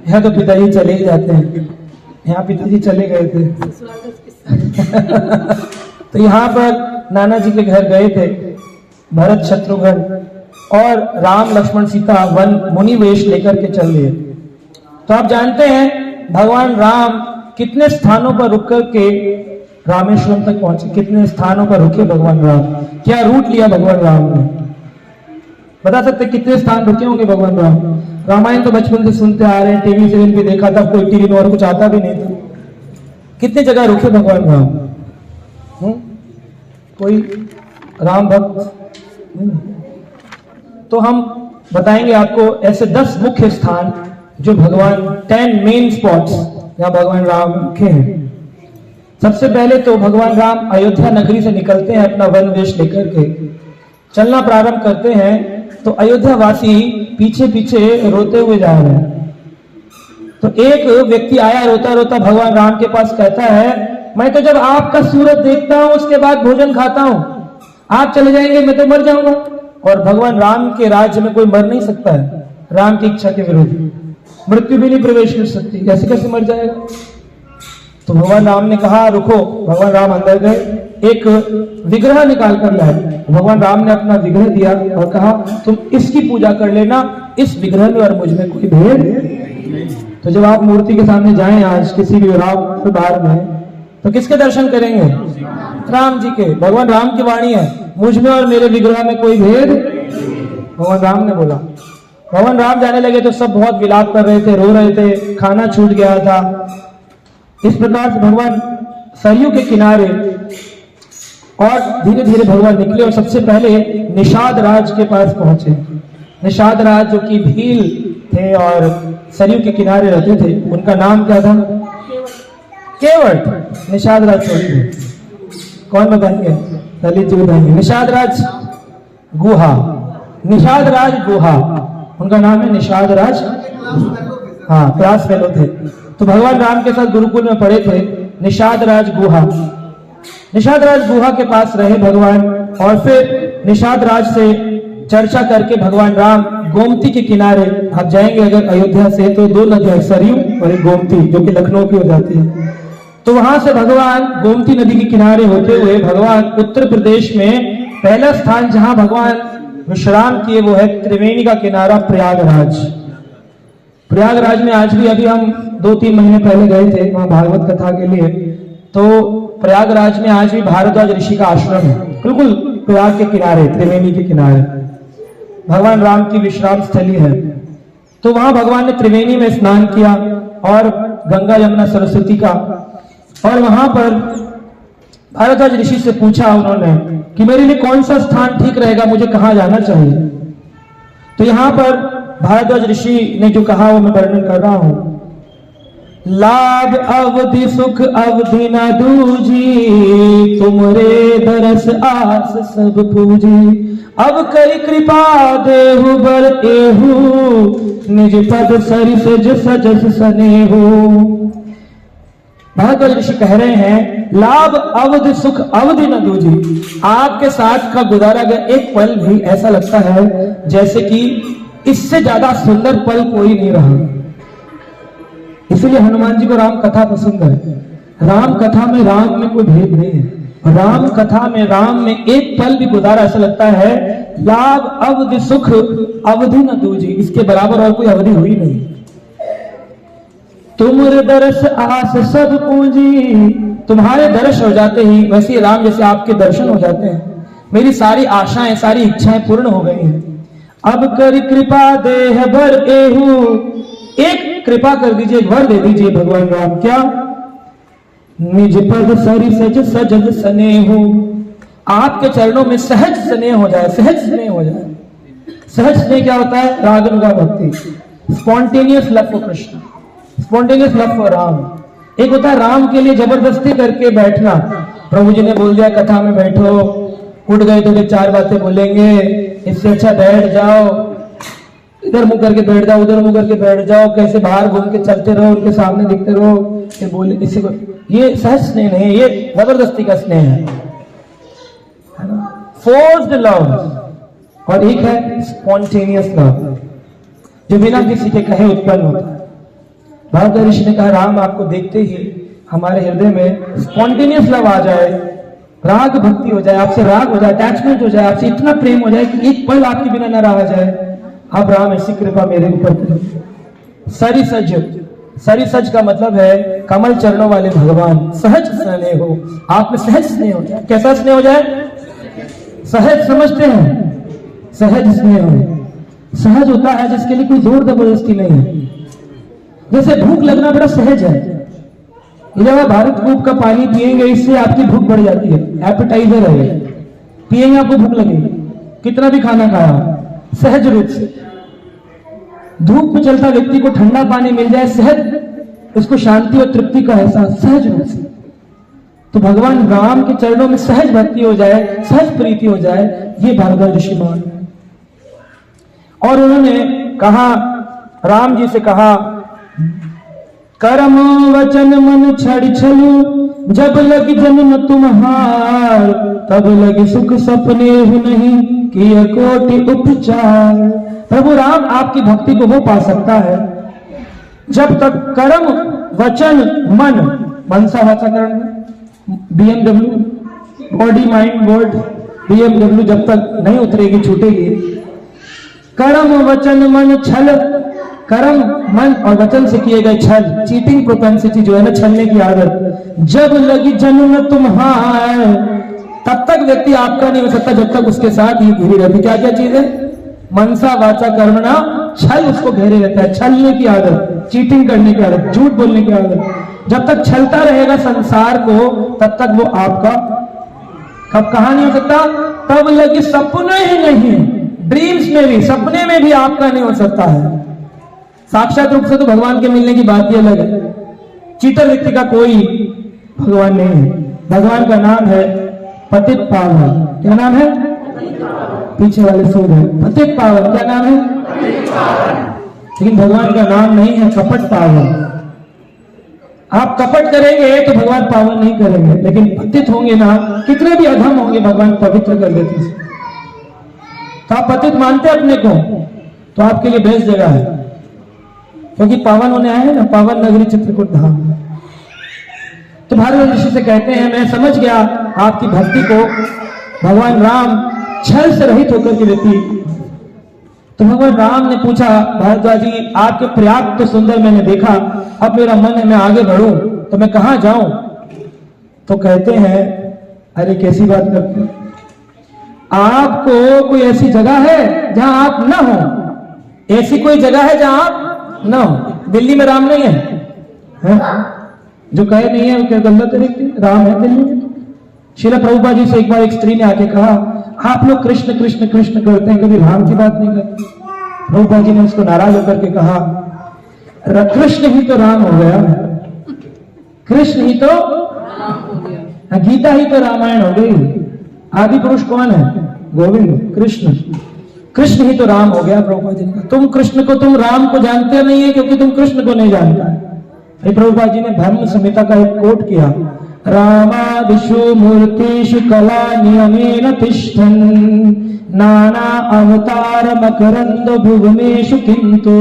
यहाँ तो पिताजी चले ही जाते हैं। यहाँ पिताजी चले गए थे तो यहाँ पर नाना जी के घर गए थे भरत शत्रुघ्न, और राम लक्ष्मण सीता वन मुनि वेश लेकर के चल दिए। तो आप जानते हैं भगवान राम कितने स्थानों पर रुक कर के रामेश्वरम तक पहुंचे, कितने स्थानों पर रुके भगवान राम, क्या रूट लिया भगवान राम ने, बता सकते कितने स्थान रुके होंगे भगवान राम? रामायण तो बचपन से सुनते आ रहे हैं, टीवी सीरियल भी देखा था, कोई टीवी में और कुछ आता भी नहीं था। कितने जगह रुके भगवान राम? कोई राम भक्त? तो हम बताएंगे आपको ऐसे 10 मुख्य स्थान जो भगवान 10 मेन स्पॉट्स जहां भगवान राम रुके हैं। सबसे पहले तो भगवान राम अयोध्या नगरी से निकलते हैं अपना वन वेश लेकर के, चलना प्रारंभ करते हैं तो अयोध्या वासी पीछे पीछे रोते हुए जा रहे हैं। तो एक व्यक्ति आया रोता रोता भगवान राम के पास, कहता है मैं तो जब आपका सूरत देखता हूं उसके बाद भोजन खाता हूं, आप चले जाएंगे मैं तो मर जाऊंगा। और भगवान राम के राज्य में कोई मर नहीं सकता है, राम की इच्छा के विरुद्ध मृत्यु भी नहीं प्रवेश कर सकती, कैसे कैसे मर जाएगा। तो भगवान राम ने कहा रुको। भगवान राम अंदर गए, एक विग्रह निकाल कर लाए। भगवान राम ने अपना विग्रह दिया और कहा तुम इसकी पूजा कर लेना, इस विग्रह में और मुझ में कोई भेद नहीं। तो जब आप मूर्ति के सामने जाएं आज किसी भी राम दरबार में, तो किसके दर्शन करेंगे? राम जी के। भगवान राम की वाणी है, मुझ में और मेरे विग्रह में कोई भेद। भगवान राम ने बोला। भगवान राम जाने लगे तो सब बहुत विलाप कर रहे थे, रो रहे थे, खाना छूट गया था। इस प्रकार से भगवान सरयू के किनारे और धीरे धीरे भगवान निकले और सबसे पहले निषाद राज के पास पहुंचे। निषाद राज जो कि भील थे और सरयू के किनारे रहते थे, उनका नाम क्या था? केवट। निषाद राज छोड़ी थे। कौन बताएंगे? ललित जी बताएंगे। निषाद राज गुहा, निषाद राज गुहा, उनका नाम है निषाद राज। हाँ, क्लास फेलो थे। तो भगवान राम के साथ गुरुकुल में पढ़े थे। निषाद राज गुहा, निषाद राज गुहा के पास रहे भगवान, और फिर निषाद राज से चर्चा करके भगवान राम गोमती के किनारे, आप जाएंगे अगर अयोध्या से तो दो नदियां, सरयू और एक गोमती, जो कि लखनऊ की हो जाती है। तो वहां से भगवान गोमती नदी के किनारे होते हुए भगवान उत्तर प्रदेश में पहला स्थान जहां भगवान विश्राम किए वो है त्रिवेणी का किनारा प्रयागराज। प्रयागराज में आज भी, अभी हम 2-3 महीने पहले गए थे वहां भागवत कथा के लिए, तो प्रयागराज में आज भी भारद्वाज ऋषि का आश्रम है, बिल्कुल प्रयाग के किनारे, त्रिवेणी के किनारे भगवान राम की विश्राम स्थली है। तो वहां भगवान ने त्रिवेणी में स्नान किया और गंगा यमुना सरस्वती का, और वहां पर भारद्वाज ऋषि से पूछा उन्होंने कि मेरे लिए कौन सा स्थान ठीक रहेगा, मुझे कहां जाना चाहिए। तो यहां पर भारद्वाज ऋषि ने जो कहा वो मैं वर्णन कर रहा हूं। लाभ अवधि सुख अवधि न दूजी, तुमरे दरस आस सब पूजी। अब कई कृपा देहु बर एहू, निज पद सरि सज सजस सनेहू। भारद्वाज ऋषि कह रहे हैं लाभ अवधि सुख अवधि न दूजी, आपके साथ का गुजारा गया एक पल भी ऐसा लगता है जैसे कि इससे ज्यादा सुंदर पल कोई नहीं रहा। इसलिए हनुमान जी को राम कथा पसंद है। राम कथा में राम में कोई भेद नहीं है। राम कथा में राम में एक पल भी गुजारा ऐसा लगता है लाभ अवधि सुख अवधि न दूजी, इसके बराबर और कोई अवधि हुई नहीं। तुमरे दर्श आस सब पूंजी, तुम्हारे दर्श हो जाते ही, वैसे राम जैसे आपके दर्शन हो जाते हैं, मेरी सारी आशाएं सारी इच्छाएं पूर्ण हो गई हैं। अब कर कृपा देह भर एहू, एक कृपा कर दीजिए, एक वर दे दीजिए भगवान राम। क्या? निज पद सरि सज सजग स्नेहू, आपके चरणों में सहज स्नेह हो जाए, सहज स्नेह हो जाए। सहज स्नेह क्या होता है? राग अनुगा भक्ति, spontaneous love for Krishna, spontaneous love for Ram. एक होता है राम के लिए जबरदस्ती करके बैठना, प्रभु जी ने बोल दिया कथा में बैठो, उठ गए तो 4 बातें बोलेंगे, इससे अच्छा बैठ जाओ, इधर मुंह करके बैठ जाओ, उधर मुंह करके बैठ जाओ, कैसे बाहर घूम के चलते रहो, उनके सामने दिखते रहो, ये बोले किसी को, ये सहज स्नेह नहीं, ये जबरदस्ती का स्नेह है ना, फोर्स्ड लव। और एक है स्पॉन्टेनियस लव, जो बिना किसी के कहे उत्पन्न होता है। भारद्वाज ऋषि ने कहा राम आपको देखते ही हमारे हृदय में स्पॉन्टेनियस लव आ जाए, राग भक्ति हो जाए, आपसे राग हो जाए, अटैचमेंट हो जाए, आपसे इतना प्रेम हो जाए कि एक पल आपके बिना न रहा जाए। आप राम ऐसी कृपा मेरे ऊपर करें। सरि सज, सरि सज का मतलब है कमल चरणों वाले भगवान, सहज स्नेह हो, आप में सहज स्नेह हो जाए। कैसा स्नेह हो जाए? सहज, समझते हैं, सहज स्नेह हो। सहज होता है जिसके लिए कोई जोर जबरदस्ती नहीं है। जैसे भूख लगना बड़ा सहज है, जब आप भारत कूप का पानी पिएंगे इससे आपकी भूख बढ़ जाती है, एपेटाइजर है, पिएंगे आपको भूख लगेगी, कितना भी खाना खाया, सहज रूप से। धूप में चलता व्यक्ति को ठंडा पानी मिल जाए, सहज उसको शांति और तृप्ति का एहसास, सहज रूप से। तो भगवान राम के चरणों में सहज भक्ति हो जाए, सहज प्रीति हो जाए, ये भारद्वाज ऋषि मान। और उन्होंने कहा, राम जी से कहा कर्म वचन मन छड़ छलु, जब लग जन्म तुम्हार, तब लग सुख सपने हु नहीं, किया कोटि उपचार। प्रभु राम आपकी भक्ति को वो पा सकता है जब तक कर्म वचन मन, मनसा वाचा कर्म, BMW body mind word BMW जब तक नहीं उतरेगी, छूटेगी। कर्म वचन मन छल, कर्म मन और वचन से किए गए छल, चीटिंग प्रोपेंसिटी जो है ना, छलने की आदत, जब लगी जन्म तुम्हार, तब तक व्यक्ति आपका नहीं हो सकता जब तक उसके साथ ये घिरी रहती। क्या क्या चीज है? मनसा वाचा कर्मणा, छल उसको घेरे रहता है, छलने की आदत, चीटिंग करने की आदत, झूठ बोलने की आदत। जब तक छलता रहेगा संसार को, तब तक वो आपका कब कहां नहीं हो सकता? तब लगी सपने ही नहीं, ड्रीम्स में भी, सपने में भी आपका नहीं हो सकता है। साक्षात रूप से तो भगवान के मिलने की बात ही अलग है। चीटर व्यक्ति का कोई भगवान नहीं है। भगवान का नाम है पतित पावन। क्या नाम है? पीछे वाले सूद है पतित पावन। क्या नाम है? लेकिन भगवान का नाम नहीं है कपट पावन। आप कपट करेंगे तो भगवान पावन नहीं करेंगे, लेकिन पतित होंगे ना, कितने भी अधम होंगे, भगवान पवित्र कर देते हैं। तो आप पतित मानते अपने को, तो आपके लिए बेस्ट जगह है, क्योंकि पावन होने आए हैं ना, पावन नगरी चित्रकूट धाम। तो भारत ऋषि से कहते हैं, मैं समझ गया आपकी भक्ति को, भगवान राम छल से रहित होकर के व्यक्ति। तो भगवान राम ने पूछा, भारद्वाज जी आपके प्रयाग तो सुंदर मैंने देखा, अब मेरा मन है मैं आगे बढ़ूं, तो मैं कहां जाऊं? तो कहते हैं, अरे कैसी बात करते हैं, आपको कोई ऐसी जगह है जहां आप ना हो? ऐसी कोई जगह है जहां आप ना हो? दिल्ली में राम नहीं है? जो कहे नहीं है वो क्या गलत है? राम है दिल्ली में। श्रील प्रभुपाद जी से एक बार एक स्त्री ने आके कहा, आप लोग कृष्ण कृष्ण कृष्ण करते हैं, कभी राम की बात नहीं करते। प्रभुपाद जी ने उसको नाराज होकर के कहा, कृष्ण ही तो राम हो गया, कृष्ण ही तो, गीता ही तो रामायण हो गई। आदि पुरुष कौन है? गोविंद कृष्ण। कृष्ण ही तो राम हो गया। प्रभुपाद जी ने कहा, तुम कृष्ण को, तुम राम को जानते नहीं है क्योंकि तुम कृष्ण को नहीं जानता है। प्रभुपाद जी ने धर्म संहिता का एक कोट किया, रामादिषु मूर्तिषु कला नियमेन तिष्ठन्, नाना अवतार मकरंद भुवनेषु किंतु,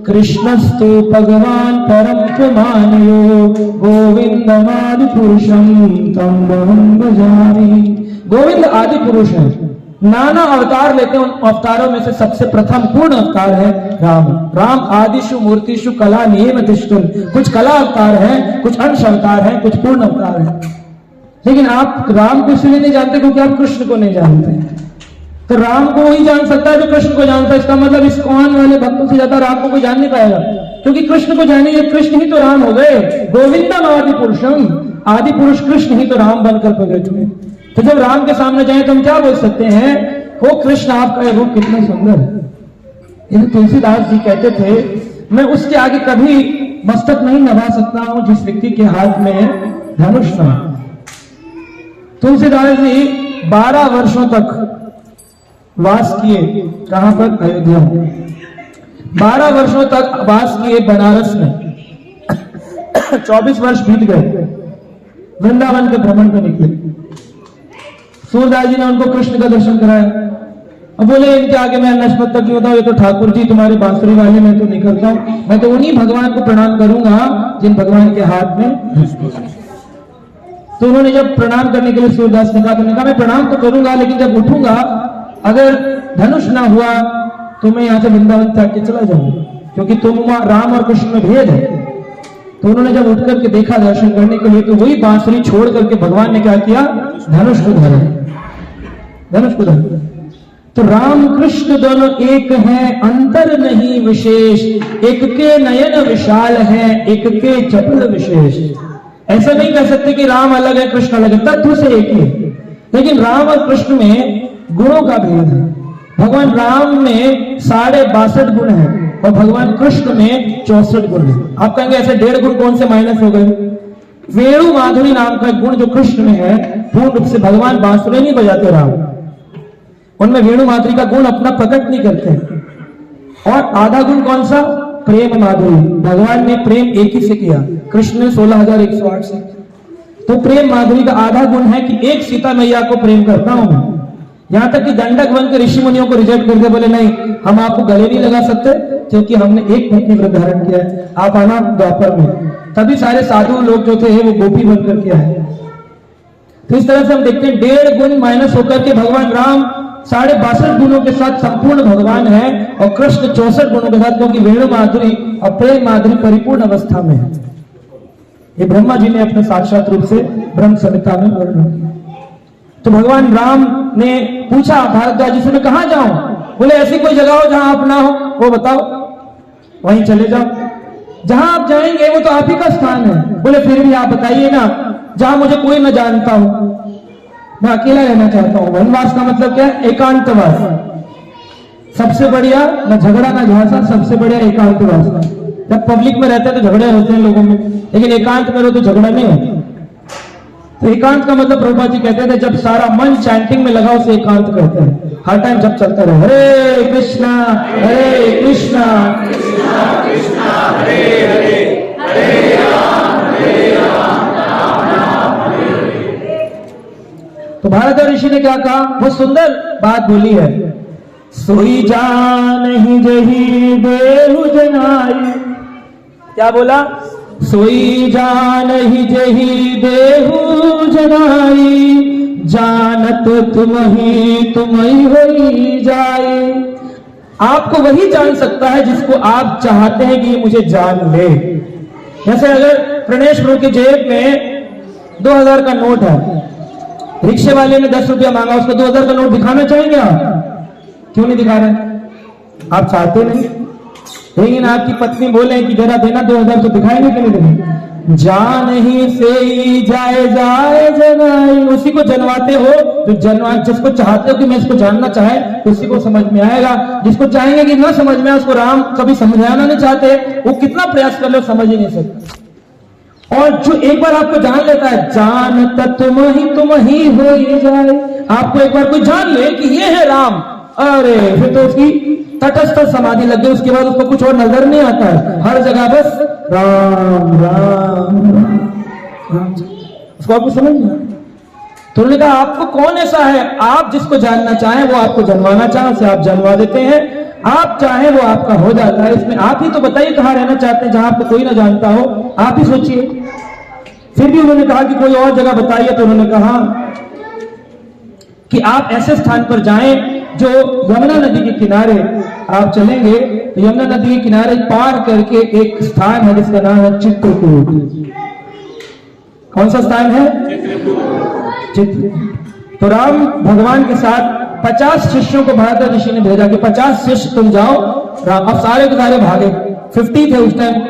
कृष्णस्तु भगवान परम पुमानयो, गोविंदमादि पुरुषं तं वहं भजामि। गोविंद आदि पुरुष है, नाना अवतार लेते हैं, उन अवतारों में से सबसे प्रथम पूर्ण अवतार है राम। राम आदिशु मूर्तिशु कला नियम तिष्ठन्, कुछ कला अवतार है, कुछ अंश अवतार है, कुछ पूर्ण अवतार है। लेकिन आप राम को इसलिए नहीं जानते क्योंकि आप कृष्ण को नहीं जानते। तो राम को वही जान सकता है जो कृष्ण को जानता है। इसका मतलब इस कौन वाले भक्तों से ज्यादा राम को कोई जान नहीं पाएगा, क्योंकि कृष्ण को जानेंगे, कृष्ण ही तो राम हो गए। गोविंदम आदि पुरुषम, आदि पुरुष कृष्ण ही तो राम बनकर प्रकट हुए। तो जब राम के सामने जाए तो हम क्या बोल सकते हैं? हो कृष्ण आपका ये रूप कितना सुंदर है। ये तुलसीदास जी कहते थे, मैं उसके आगे कभी मस्तक नहीं नभा सकता हूं जिस व्यक्ति के हाथ में धनुष था। तुलसीदास जी 12 वर्षों तक वास किए, कहां पर? अयोध्या में। 12 वर्षों तक वास किए बनारस में। 24 वर्ष बीत गए, वृंदावन के भ्रमण पर निकले। सूरदास जी ने उनको कृष्ण का दर्शन कराया। अब बोले, इनके आगे मैं नष्पत्ता क्यों होता हूं? ये तो ठाकुर जी तुम्हारे बांसुरी वाले में तो नहीं करता हूं, मैं तो उन्हीं भगवान को प्रणाम करूंगा जिन भगवान के हाथ में। तो उन्होंने जब प्रणाम करने के लिए सूरदास ने कहा, तो कहा मैं प्रणाम तो करूंगा, लेकिन जब उठूंगा अगर धनुष ना हुआ तो मैं यहां से वृंदावन त्याग के चला जाऊंगा, क्योंकि तुम राम और कृष्ण में भेद है। तो उन्होंने जब उठ करके देखा दर्शन करने के लिए, तो वही बांसुरी छोड़ करके भगवान ने क्या किया? धनुष को धरा, धनुष को धरा। तो राम कृष्ण दोनों एक हैं, अंतर नहीं विशेष, एक के नयन विशाल हैं, एक के चपल विशेष। ऐसा नहीं कह सकते कि राम अलग है कृष्ण अलग है, तत्व से एक ही है, लेकिन राम और कृष्ण में गुणों का भेद है। भगवान राम में 62.5 गुण है और भगवान कृष्ण में 64 गुण है। आप कहेंगे ऐसे 1.5 गुण कौन से माइनस हो गए? वेणु माधुरी नाम का गुण जो कृष्ण में है, पूर्ण रूप से भगवान बांसुरी नहीं बजाते राम, उनमें वेणु माधुरी का गुण अपना प्रकट नहीं करते। और आधा गुण कौन सा? प्रेम माधुरी, भगवान ने प्रेम एक ही से किया, कृष्ण ने 16,108 से। तो प्रेम माधुरी का आधा गुण है कि एक सीता मैया को प्रेम करता हूं मैं। यहां तक कि दंडक वन के ऋषि मुनियों को रिजेक्ट करके बोले नहीं, हम आपको गले नहीं लगा सकते क्योंकि हमने एक पत्नी व्रत धारण किया है, आप आना द्वापर में। तभी सारे साधु लोग जो थे वो गोपी बन करके आए। तो इस तरह से हम देखते हैं 1.5 गुण माइनस होकर के भगवान राम 62 गुणों के साथ संपूर्ण भगवान है और कृष्ण 64 गुणों के साथ, क्योंकि वेणु माधुरी और प्रेम माधुरी परिपूर्ण अवस्था में है। ये ब्रह्मा जी ने अपने साक्षात रूप से ब्रह्म संहिता में वर्णन किया। तो भगवान राम ने पूछा भारद्वाज जी से, कहां जाऊं? बोले ऐसी कोई जगह हो जहां आप ना हो, वो बताओ, वहीं चले जाओ। जहां आप जाएंगे वो तो आप ही का स्थान है। बोले फिर भी आप बताइए ना, जहां मुझे कोई न जानता हो, मैं अकेला रहना चाहता हूं। वनवास का मतलब क्या है? एकांतवास। सबसे बढ़िया न झगड़ा न झांसा, सबसे बढ़िया एकांतवास। जब पब्लिक में रहते हैं तो झगड़े होते हैं लोगों में, लेकिन एकांत में रहो तो झगड़ा नहीं होता। तो एकांत का मतलब प्रभुपाद जी कहते थे जब सारा मन चैंटिंग में लगा उसे एकांत कहते हैं। हर टाइम जब चलता रहे हरे कृष्णा हरे कृष्णा कृष्णा कृष्णा हरे हरे हरे राम राम राम हरे हरे। तो भारद्वाज ऋषि ने क्या कहा? वो सुंदर बात बोली है, सोई जान ही जही देहु जनाई। क्या बोला? सोई जान ही जही देहु जनाई, जानत तुम ही होई जाए। आपको वही जान सकता है जिसको आप चाहते हैं कि मुझे जान ले। जैसे अगर प्रणेश प्रभु की जेब में 2000 का नोट है, रिक्शे वाले ने 10 रुपया मांगा, उसको 2000 का नोट दिखाना चाहेंगे आप? क्यों नहीं दिखा रहे? आप चाहते नहीं। लेकिन आपकी पत्नी बोले कि जरा देना 2000, तो दिखाएंगे कि नहीं दिखाएंगे? जान ही से ही जाए जाए जनाई, उसी को जनवाते हो तो जनवा, जिसको चाहते हो कि मैं इसको जानना चाहे उसी को समझ में आएगा। जिसको चाहेंगे कि ना समझ में आए उसको राम कभी समझाना नहीं चाहते, वो कितना प्रयास कर लो समझ ही नहीं सकते। और जो एक बार आपको जान लेता है, जानता तुम ही हो ही जाए। आपको एक बार कोई जान ले कि ये है राम, अरे फिर तो उसकी तटस्थ समाधि लग गई। उसके बाद उसको कुछ और नजर नहीं आता है, हर जगह बस राम राम राम, उसको आपको समझ नहीं आता। तो उन्होंने कहा आपको कौन ऐसा है, आप जिसको जानना चाहें वो आपको जनवाना चाहे उसे आप जनवा देते हैं, आप चाहें वो आपका हो जाता है। इसमें आप ही तो बताइए कहां रहना चाहते हैं जहां आपको कोई ना जानता हो, आप ही सोचिए। फिर भी उन्होंने कहा कि कोई और जगह बताइए। तो उन्होंने कहा कि आप ऐसे स्थान पर जाएं जो यमुना नदी के किनारे आप चलेंगे, तो यमुना नदी के किनारे पार करके एक स्थान है जिसका नाम है चित्रकूट। कौन सा स्थान है? चित्रकूट। तो राम भगवान के साथ 50 शिष्यों को भारद्वाज ऋषि ने भेजा कि 50 शिष्य तुम जाओ। राम अब सारे के सारे भागे, 50 थे उस टाइम,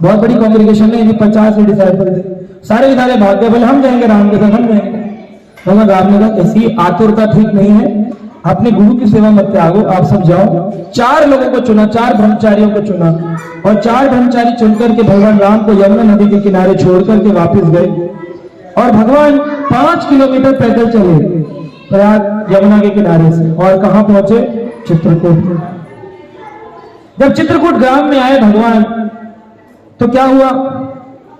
बहुत बड़ी कॉन्ग्रीगेशन नहीं, 50 डिसाइपल थे, सारे के सारे भाग गए। बोले हम जाएंगे राम के साथ, हम जाएंगे। भगवान राम ने कहा ऐसी आतुरता ठीक नहीं है, अपने गुरु की सेवा मत त्यागो, आप सब जाओ। 4 लोगों को चुना, 4 ब्रह्मचारियों को चुना, और 4 ब्रह्मचारी चुनकर के भगवान राम को यमुना नदी के किनारे छोड़कर के वापस गए। और भगवान 5 किलोमीटर पैदल चले प्रयाग यमुना के किनारे से, और कहां पहुंचे? चित्रकूट में। जब चित्रकूट ग्राम में आए भगवान, तो क्या हुआ?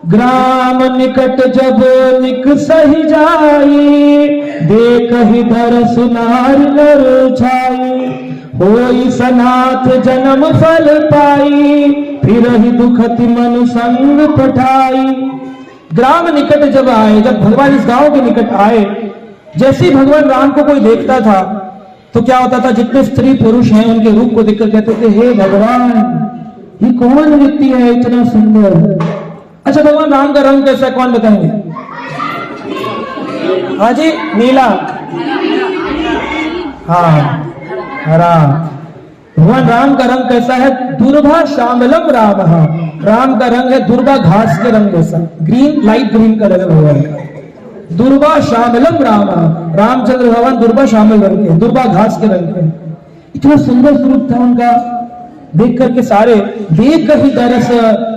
ग्राम निकट जब निकसहि जाई, देख ही दरस नार नर छाई, होई सनाथ जन्म फल पाई, फिर ही दुखति मनु संग पठाई। ग्राम निकट जब आए, जब भगवान इस गांव के निकट आए, जैसे ही भगवान राम को कोई देखता था तो क्या होता था? जितने स्त्री पुरुष हैं उनके रूप को देखकर कहते थे हे भगवान, ये कौन व्यक्ति है इतना सुंदर? अच्छा भगवान राम का रंग कैसा है कौन बताएंगे? हाँ जी, नीला, हाँ हरा। भगवान राम का रंग कैसा है? दुर्भा श्यामलम राम। राम का रंग है दुर्भा घास के रंग जैसा, ग्रीन, लाइट ग्रीन का रंग भगवान का। दुर्भा श्यामलम राम, रामचंद्र भगवान दुर्भा श्यामल रंग के, दुर्भा घास के रंग के। इतना सुंदर स्वरूप था उनका, देख करके सारे देख ही दरस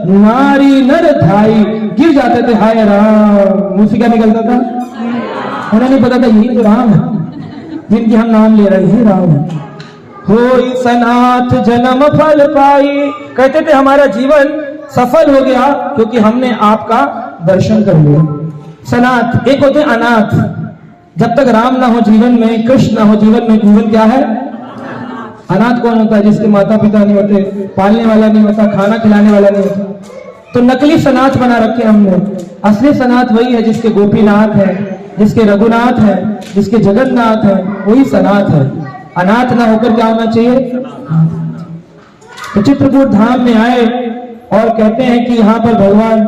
नारी नर धाई, गिर जाते थे हाय राम। मुंह से क्या निकलता था? उन्हें नहीं पता था यही तो राम है जिनकी हम नाम ले रहे हैं, राम है। होई सनाथ जन्म फल पाई। कहते थे हमारा जीवन सफल हो गया क्योंकि हमने आपका दर्शन कर लिया। सनाथ, एक होते अनाथ। जब तक राम ना हो जीवन में, कृष्ण ना हो जीवन में, जीवन क्या है? अनाथ कौन होता है? जिसके माता पिता नहीं होते, पालने वाला नहीं होता, खाना खिलाने वाला नहीं होता। तो नकली सनाथ बना रखे हमने। असली सनाथ वही है जिसके गोपीनाथ है, जिसके रघुनाथ है, जिसके जगन्नाथ है, वही सनाथ है। अनाथ ना होकर क्या होना चाहिए? तो चित्रकूट धाम में आए और कहते हैं कि यहाँ पर भगवान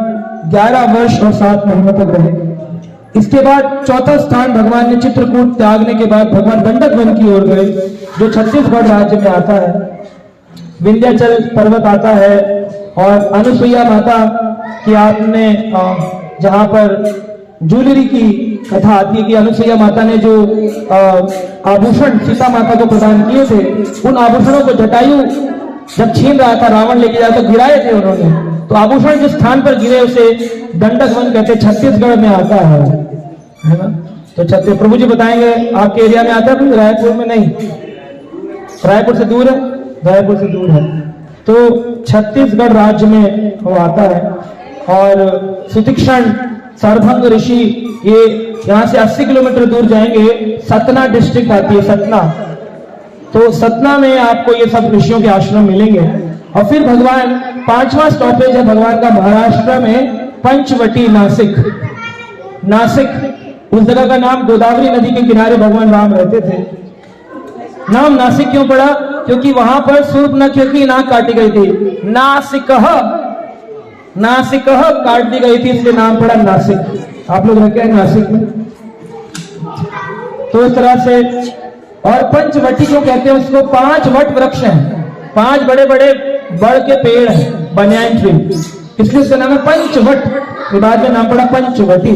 11 वर्ष और 7 महीनों तक रहे। इसके बाद चौथा स्थान भगवान ने चित्रकूट त्यागने के बाद भगवान दंडक वन की ओर गए, जो छत्तीसगढ़ राज्य में आता है। विंध्याचल पर्वत आता है और अनुसुईया माता की आपने जहां पर ज्वेलरी की कथा आती है कि अनुसुईया माता ने जो आभूषण सीता माता को प्रदान किए थे, उन आभूषणों को जटायु जब छीन रहा था, रावण लेके जाए तो गिराए थे उन्होंने। तो आभूषण जिस स्थान पर गिरे उसे दंडक वन कहते, छत्तीसगढ़ में आता है ना। तो छत्तीस प्रभु जी बताएंगे आपके एरिया में आता है? रायपुर में नहीं, रायपुर से दूर है, रायपुर से दूर है। तो छत्तीसगढ़ राज्य में वो आता है। और सुतीक्षण सरभंग ऋषि, ये यहाँ से 80 किलोमीटर दूर जाएंगे, सतना डिस्ट्रिक्ट आती है, सतना। तो सतना में आपको ये सब ऋषियों के आश्रम मिलेंगे। और फिर भगवान 5वां स्टॉपेज है भगवान का महाराष्ट्र में पंचवटी, नासिक। नासिक, उस जगह का नाम गोदावरी नदी के किनारे भगवान राम रहते थे। नाम नासिक क्यों पड़ा? क्योंकि वहां पर शूर्पणखा की नाक काटी गई थी। नासिकह, नासिकह काट दी गई थी, इसलिए नाम पड़ा नासिक। आप लोग रखे हैं नासिक में? तो इस तरह से। और पंचवटी को कहते हैं, उसको 5 वट वृक्ष हैं, 5 बड़े बड़े बड़ के पेड़ हैं, बनियान ट्री, इसलिए उसका नाम है पंचवट। बाद में नाम पड़ा पंचवटी,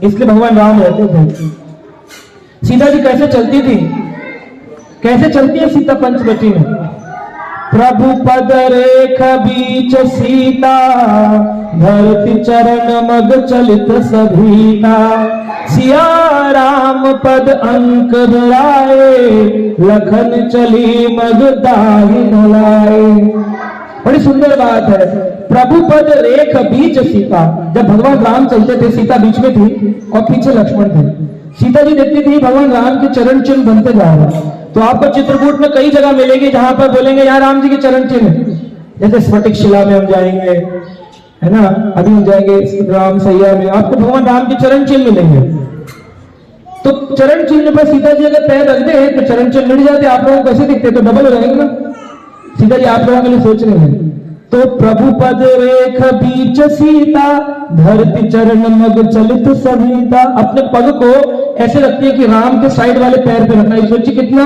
इसलिए भगवान राम रहते थे। सीता जी कैसे चलती थी? कैसे चलती है सीता पंचवटी में? प्रभु पद रेख बीच सीता, धरती चरण मग चलित सभीता। सिया राम पद अंक धराए, लखन चली मग दाहि लाए। बड़ी सुंदर बात है। प्रभु पद रेख बीच सीता, जब भगवान राम चलते थे सीता बीच में थी और पीछे लक्ष्मण थे। सीता जी देखती थी भगवान राम के चरण चिन्ह बनते जा रहे हैं। तो आपको चित्रकूट में कई जगह मिलेगी जहां पर बोलेंगे यहाँ राम जी के चरण चिन्ह, जैसे स्फटिक शिला में हम जाएंगे, है ना, अभी हम जाएंगे राम सैया में, आपको भगवान राम के चरण चिन्ह मिलेंगे। तो चरण चिन्ह पर सीता जी अगर पैर रख दे तो चरण चिन्ह मिल जाते, आप लोगों को कैसे दिखते? तो डबल हो जाएंगे ना। सीता जी आप लोगों के लिए सोच रहे हैं। तो प्रभु पद रेख बीच सीता, धरती चरण मग चलित सभीता। अपने पग को ऐसे रखती है कि राम के साइड वाले पैर पे रखना। सोचिए कितना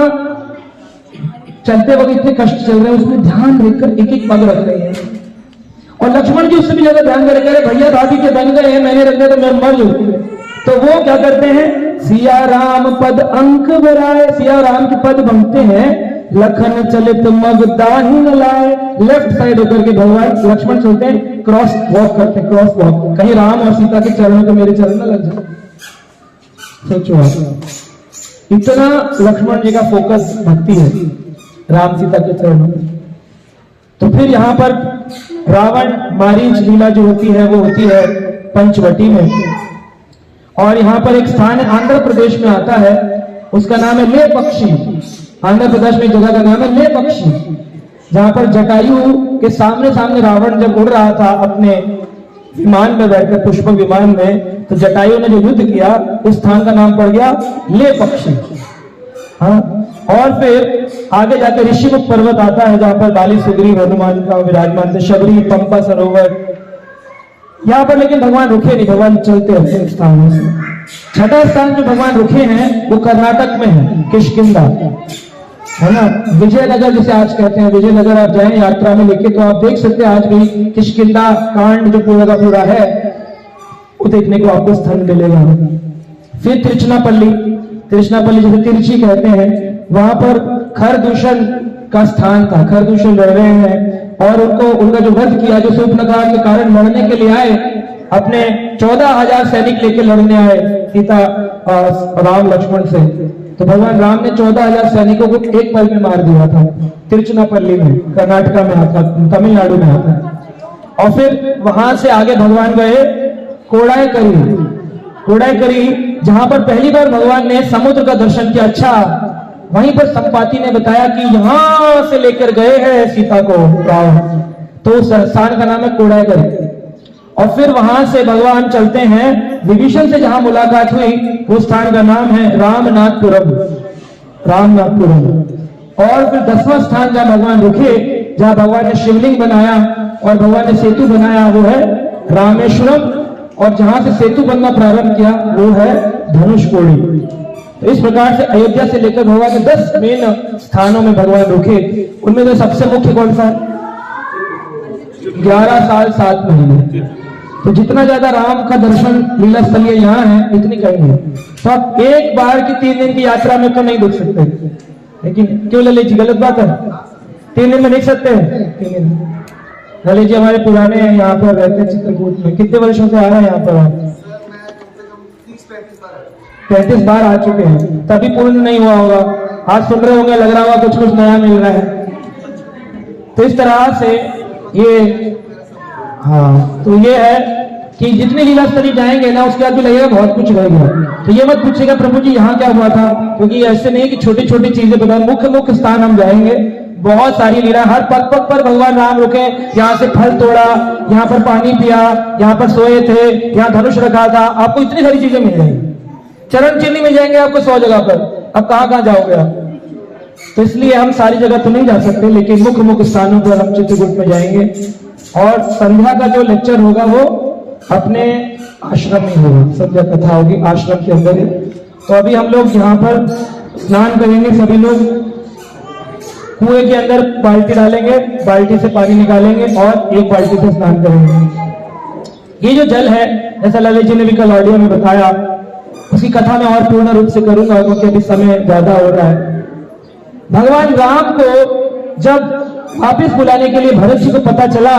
चलते वक्त इतने कष्ट चल रहे हैं, उसमें ध्यान देकर एक एक पग रख रहे हैं। और लक्ष्मण जी उससे भी ज्यादा ध्यान करेंगे, अरे भैया दादी के बन गए हैं, मैंने रख दिया तो मैं मर जाऊंगी। तो वो क्या करते हैं? सिया राम पद अंक भराए, सिया राम के पद बनते हैं, लखन चलित मग दाहि लाए। लेफ्ट साइड होकर के भगवान लक्ष्मण चलते हैं, क्रॉस वॉक करते हैं, क्रॉस वॉक। कहीं राम और सीता के चरणों को मेरे चरण न लग जाए। सोचो इतना लक्ष्मण जी का फोकस भक्ति है राम सीता के चरणों में। तो फिर यहाँ पर रावण मारीच लीला जो होती है वो होती है पंचवटी में। और यहाँ पर एक स्थान है आंध्र प्रदेश में आता है, उसका नाम है ले पक्षी। आंध्र प्रदेश में एक जगह का नाम है ले पक्षी, जहां पर जटायु के सामने सामने रावण जब उड़ रहा था अपने विमान में बैठकर, पुष्पक विमान में, तो जटायु ने जो युद्ध किया उस स्थान का नाम पड़ गया ले पक्षी। हाँ, और फिर आगे जाकर ऋषिमुख पर्वत आता है जहां पर बाली सुग्रीव हनुमान का विराजमान थे, शबरी पंपा सरोवर। यहाँ पर लेकिन भगवान रुके नहीं, भगवान चलते रहते हैं स्थानों से। छठा स्थान जो भगवान रुके हैं वो कर्नाटक में है, किष्किंधा, है ना, विजयनगर जिसे आज कहते हैं। विजयनगर आप जाएं यात्रा में लेके तो आप देख सकते हैं आज भी किष्किंधा कांड जो पूरा का पूरा है वो देखने को आपको स्थल मिलेगा। फिर तिरुचनापल्ली, तिरुचनापल्ली जिसे तिरछी कहते हैं, वहां पर खरदूषण का स्थान था। खरदूषण लड़ रहे हैं और उनका जो वध किया, जो शूर्पणखा के कारण लड़ने के लिए आए, अपने 14,000 सैनिक लेके लड़ने आए सीता राम लक्ष्मण से। तो भगवान राम ने 14,000 सैनिकों को एक पल में मार दिया था, तिरुचनापल्ली में, कर्नाटका में आता, तमिलनाडु में आता है। और फिर वहां से आगे भगवान गए कोडाईकरी, जहां पर पहली बार भगवान ने समुद्र का दर्शन किया। अच्छा, वहीं पर संपाति ने बताया कि यहां से लेकर गए हैं सीता को राम, तो उस स्थान का नाम है कोडाईकरी। और फिर वहां से भगवान चलते हैं विभीषण से, जहां मुलाकात हुई वो स्थान का नाम है रामनाथपुरम। और फिर 10वां स्थान जहां भगवान रुके, जहां भगवान ने शिवलिंग बनाया और भगवान ने सेतु बनाया, वो है रामेश्वरम। और जहां से सेतु बनना प्रारंभ किया वो है धनुषकोडी। तो इस प्रकार से अयोध्या से लेकर भगवान के 10 मेन स्थानों में भगवान रुके। उनमें से सबसे मुख्य कौन सा है? 11 साल 7 महीने। तो जितना ज्यादा राम का दर्शन लीला स्थलीय यहाँ है, इतनी कहीं है। तो आप एक बार की 3 दिन की यात्रा में तो नहीं देख सकते, लेकिन क्यों ललित जी, गलत बात है? 3 दिन में देख सकते हैं? 3 दिन। ललित जी हमारे पुराने यहाँ पर रहते चित्रकूट में, कितने वर्षों से आ रहे हैं यहाँ पर? 35 बार आ चुके हैं, तभी पूर्ण नहीं हुआ होगा। आज सुन रहे होंगे, लग रहा होगा कुछ नया मिल रहा है। तो इस तरह से ये, हाँ, तो ये है कि जितने लीला स्थली जाएंगे ना, उसके बाद भी लगेगा बहुत कुछ रह गया। तो ये मत पूछेगा प्रभु जी यहाँ क्या हुआ था, क्योंकि ऐसे नहीं कि छोटी छोटी चीजें बताएं, मुख्य स्थान हम जाएंगे। बहुत सारी लीला, हर पग पर भगवान राम रुके, यहाँ से फल तोड़ा, यहाँ पर पानी पिया, यहाँ पर सोए थे, यहाँ धनुष रखा था, आपको इतनी सारी चीजें मिल जाएंगी। चरण चिन्ह मिल जाएंगे आपको 100 जगह पर। अब कहाँ जाओगे आप? तो इसलिए हम सारी जगह तो नहीं जा सकते, लेकिन मुख्य स्थानों पर हम चित्रकूट में जाएंगे। और संध्या का जो लेक्चर होगा वो अपने आश्रम में होगा, संध्या कथा होगी आश्रम के अंदर ही। तो अभी हम लोग यहाँ पर स्नान करेंगे, सभी लोग कुएं के अंदर बाल्टी डालेंगे, बाल्टी से पानी निकालेंगे और एक बाल्टी से स्नान करेंगे। ये जो जल है, जैसा ललित जी ने भी कल ऑडियो में बताया, उसकी कथा मैं और पूर्ण रूप से करूंगा क्योंकि अभी समय ज्यादा हो रहा है। भगवान राम को जब वापिस बुलाने के लिए भरत जी को पता चला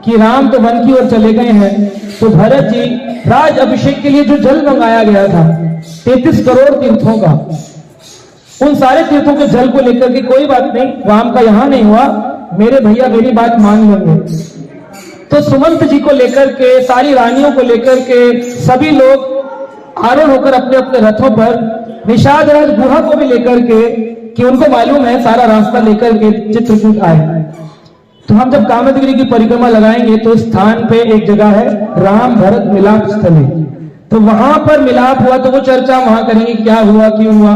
कि राम तो वन की ओर चले गए हैं, तो भरत जी राज अभिषेक के लिए जो जल मंगाया गया था 33 करोड़ तीर्थों का, उन सारे तीर्थों के जल को लेकर के कोई बात नहीं, राम का यहां नहीं हुआ, मेरे भैया मेरी बात मान लेंगे। तो सुमंत जी को लेकर के, सारी रानियों को लेकर के सभी लोग आरूढ़ होकर अपने अपने रथों पर, निषाद राज गुहा को भी लेकर के, कि उनको मालूम है सारा रास्ता लेकर के चित्रकूट आए। तो हम जब कामदगिरी की परिक्रमा लगाएंगे तो स्थान पे एक जगह है राम भरत मिलाप स्थली, तो वहां पर मिलाप हुआ तो वो चर्चा वहां करेंगे क्या हुआ क्यों हुआ।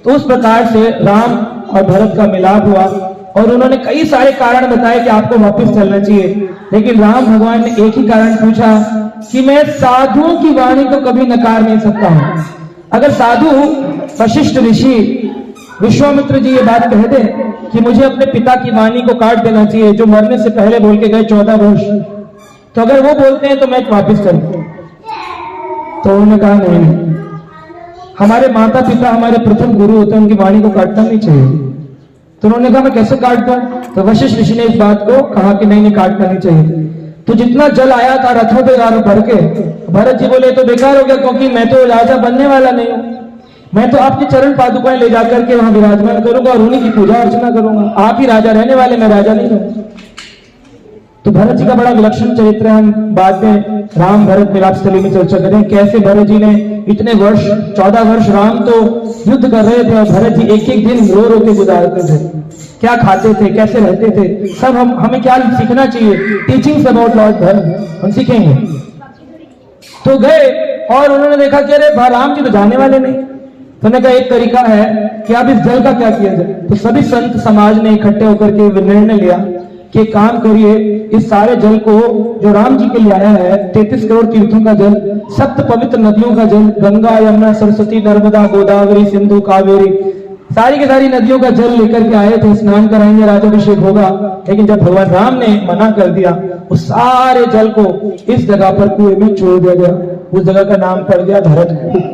तो उस प्रकार से राम और भरत का मिलाप हुआ और उन्होंने कई सारे कारण बताए कि आपको वापस चलना चाहिए, लेकिन राम भगवान ने एक ही कारण पूछा कि मैं साधुओं की वाणी को कभी नकार नहीं सकता हूं। अगर साधु वशिष्ठ ऋषि विश्वामित्र जी ये बात कह दे कि मुझे अपने पिता की वाणी को काट देना चाहिए जो मरने से पहले बोल के गए 14 वर्ष, तो अगर वो बोलते हैं तो मैं वापिस चलता। तो उन्होंने कहा नहीं, हमारे माता पिता हमारे प्रथम गुरु होते हैं, उनकी वाणी को काटना नहीं चाहिए। तो उन्होंने कहा मैं कैसे काट दूं? तो वशिष्ठ ऋषि ने इस बात को कहा कि नहीं काटना नहीं चाहिए। तो जितना जल आया था रथों पे भर के, भरत जी बोले तो बेकार हो गया, क्योंकि मैं तो राजा बनने वाला नहीं हूं, मैं तो आपकी चरण पादुकाएं ले जाकर के वहां विराजमान करूंगा और उन्हीं की पूजा अर्चना करूंगा, आप ही राजा रहने वाले, मैं राजा नहीं हूं। तो भरत जी का बड़ा विलक्षण चरित्र है, हम बाद में राम भरत मिलाप स्थली में चर्चा करें कैसे भरत जी ने इतने वर्ष 14 वर्ष राम तो युद्ध कर रहे थे और भरत जी एक एक दिन रो के गुजारते थे, क्या खाते थे, कैसे रहते थे, सब हमें क्या सीखना चाहिए, टीचिंग्स अबाउट लॉर्ड भरत हम सीखेंगे। तो गए और उन्होंने देखा कि अरे राम जी तो जाने वाले नहीं। तो उन्होंने कहा एक तरीका है कि अब इस जल का क्या किया जाए। तो सभी संत समाज ने इकट्ठे होकर के निर्णय लिया कि काम करिए, इस सारे जल को जो राम जी के लिए आया है 33 करोड़ तीर्थों का जल, 7 पवित्र नदियों का जल, गंगा यमुना सरस्वती नर्मदा गोदावरी सिंधु कावेरी, सारी की सारी नदियों का जल लेकर के आए थे, स्नान कराएंगे, राजाभिषेक होगा। लेकिन जब भगवान राम ने मना कर दिया, उस सारे जल को इस जगह पर कुएं में छोड़ दिया गया, उस जगह का नाम पड़ गया भरतकूप।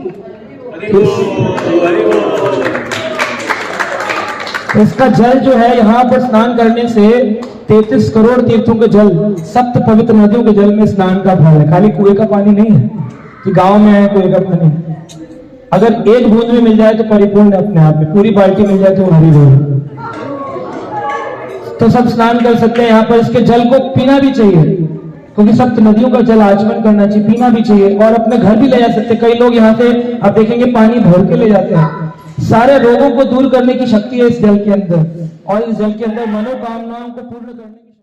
इसका जल जो है यहाँ पर स्नान करने से 33 करोड़ तीर्थों के जल, 7 पवित्र नदियों के जल में स्नान का फल है, खाली कुएं का पानी नहीं है कि गांव में है कुएं का पानी। अगर एक बूंद में मिल जाए तो परिपूर्ण है अपने आप में, पूरी बाल्टी मिल जाए तो हरी होगी। तो सब स्नान कर सकते हैं यहाँ पर। इसके जल को पीना भी चाहिए, क्योंकि सप्त नदियों का जल आचमन करना चाहिए, पीना भी चाहिए, और अपने घर भी ले जा सकते हैं। कई लोग यहाँ से आप देखेंगे पानी भर के ले जाते हैं। सारे रोगों को दूर करने की शक्ति है इस जल के अंदर, और इस जल के अंदर मनोकामनाओं को पूर्ण करने की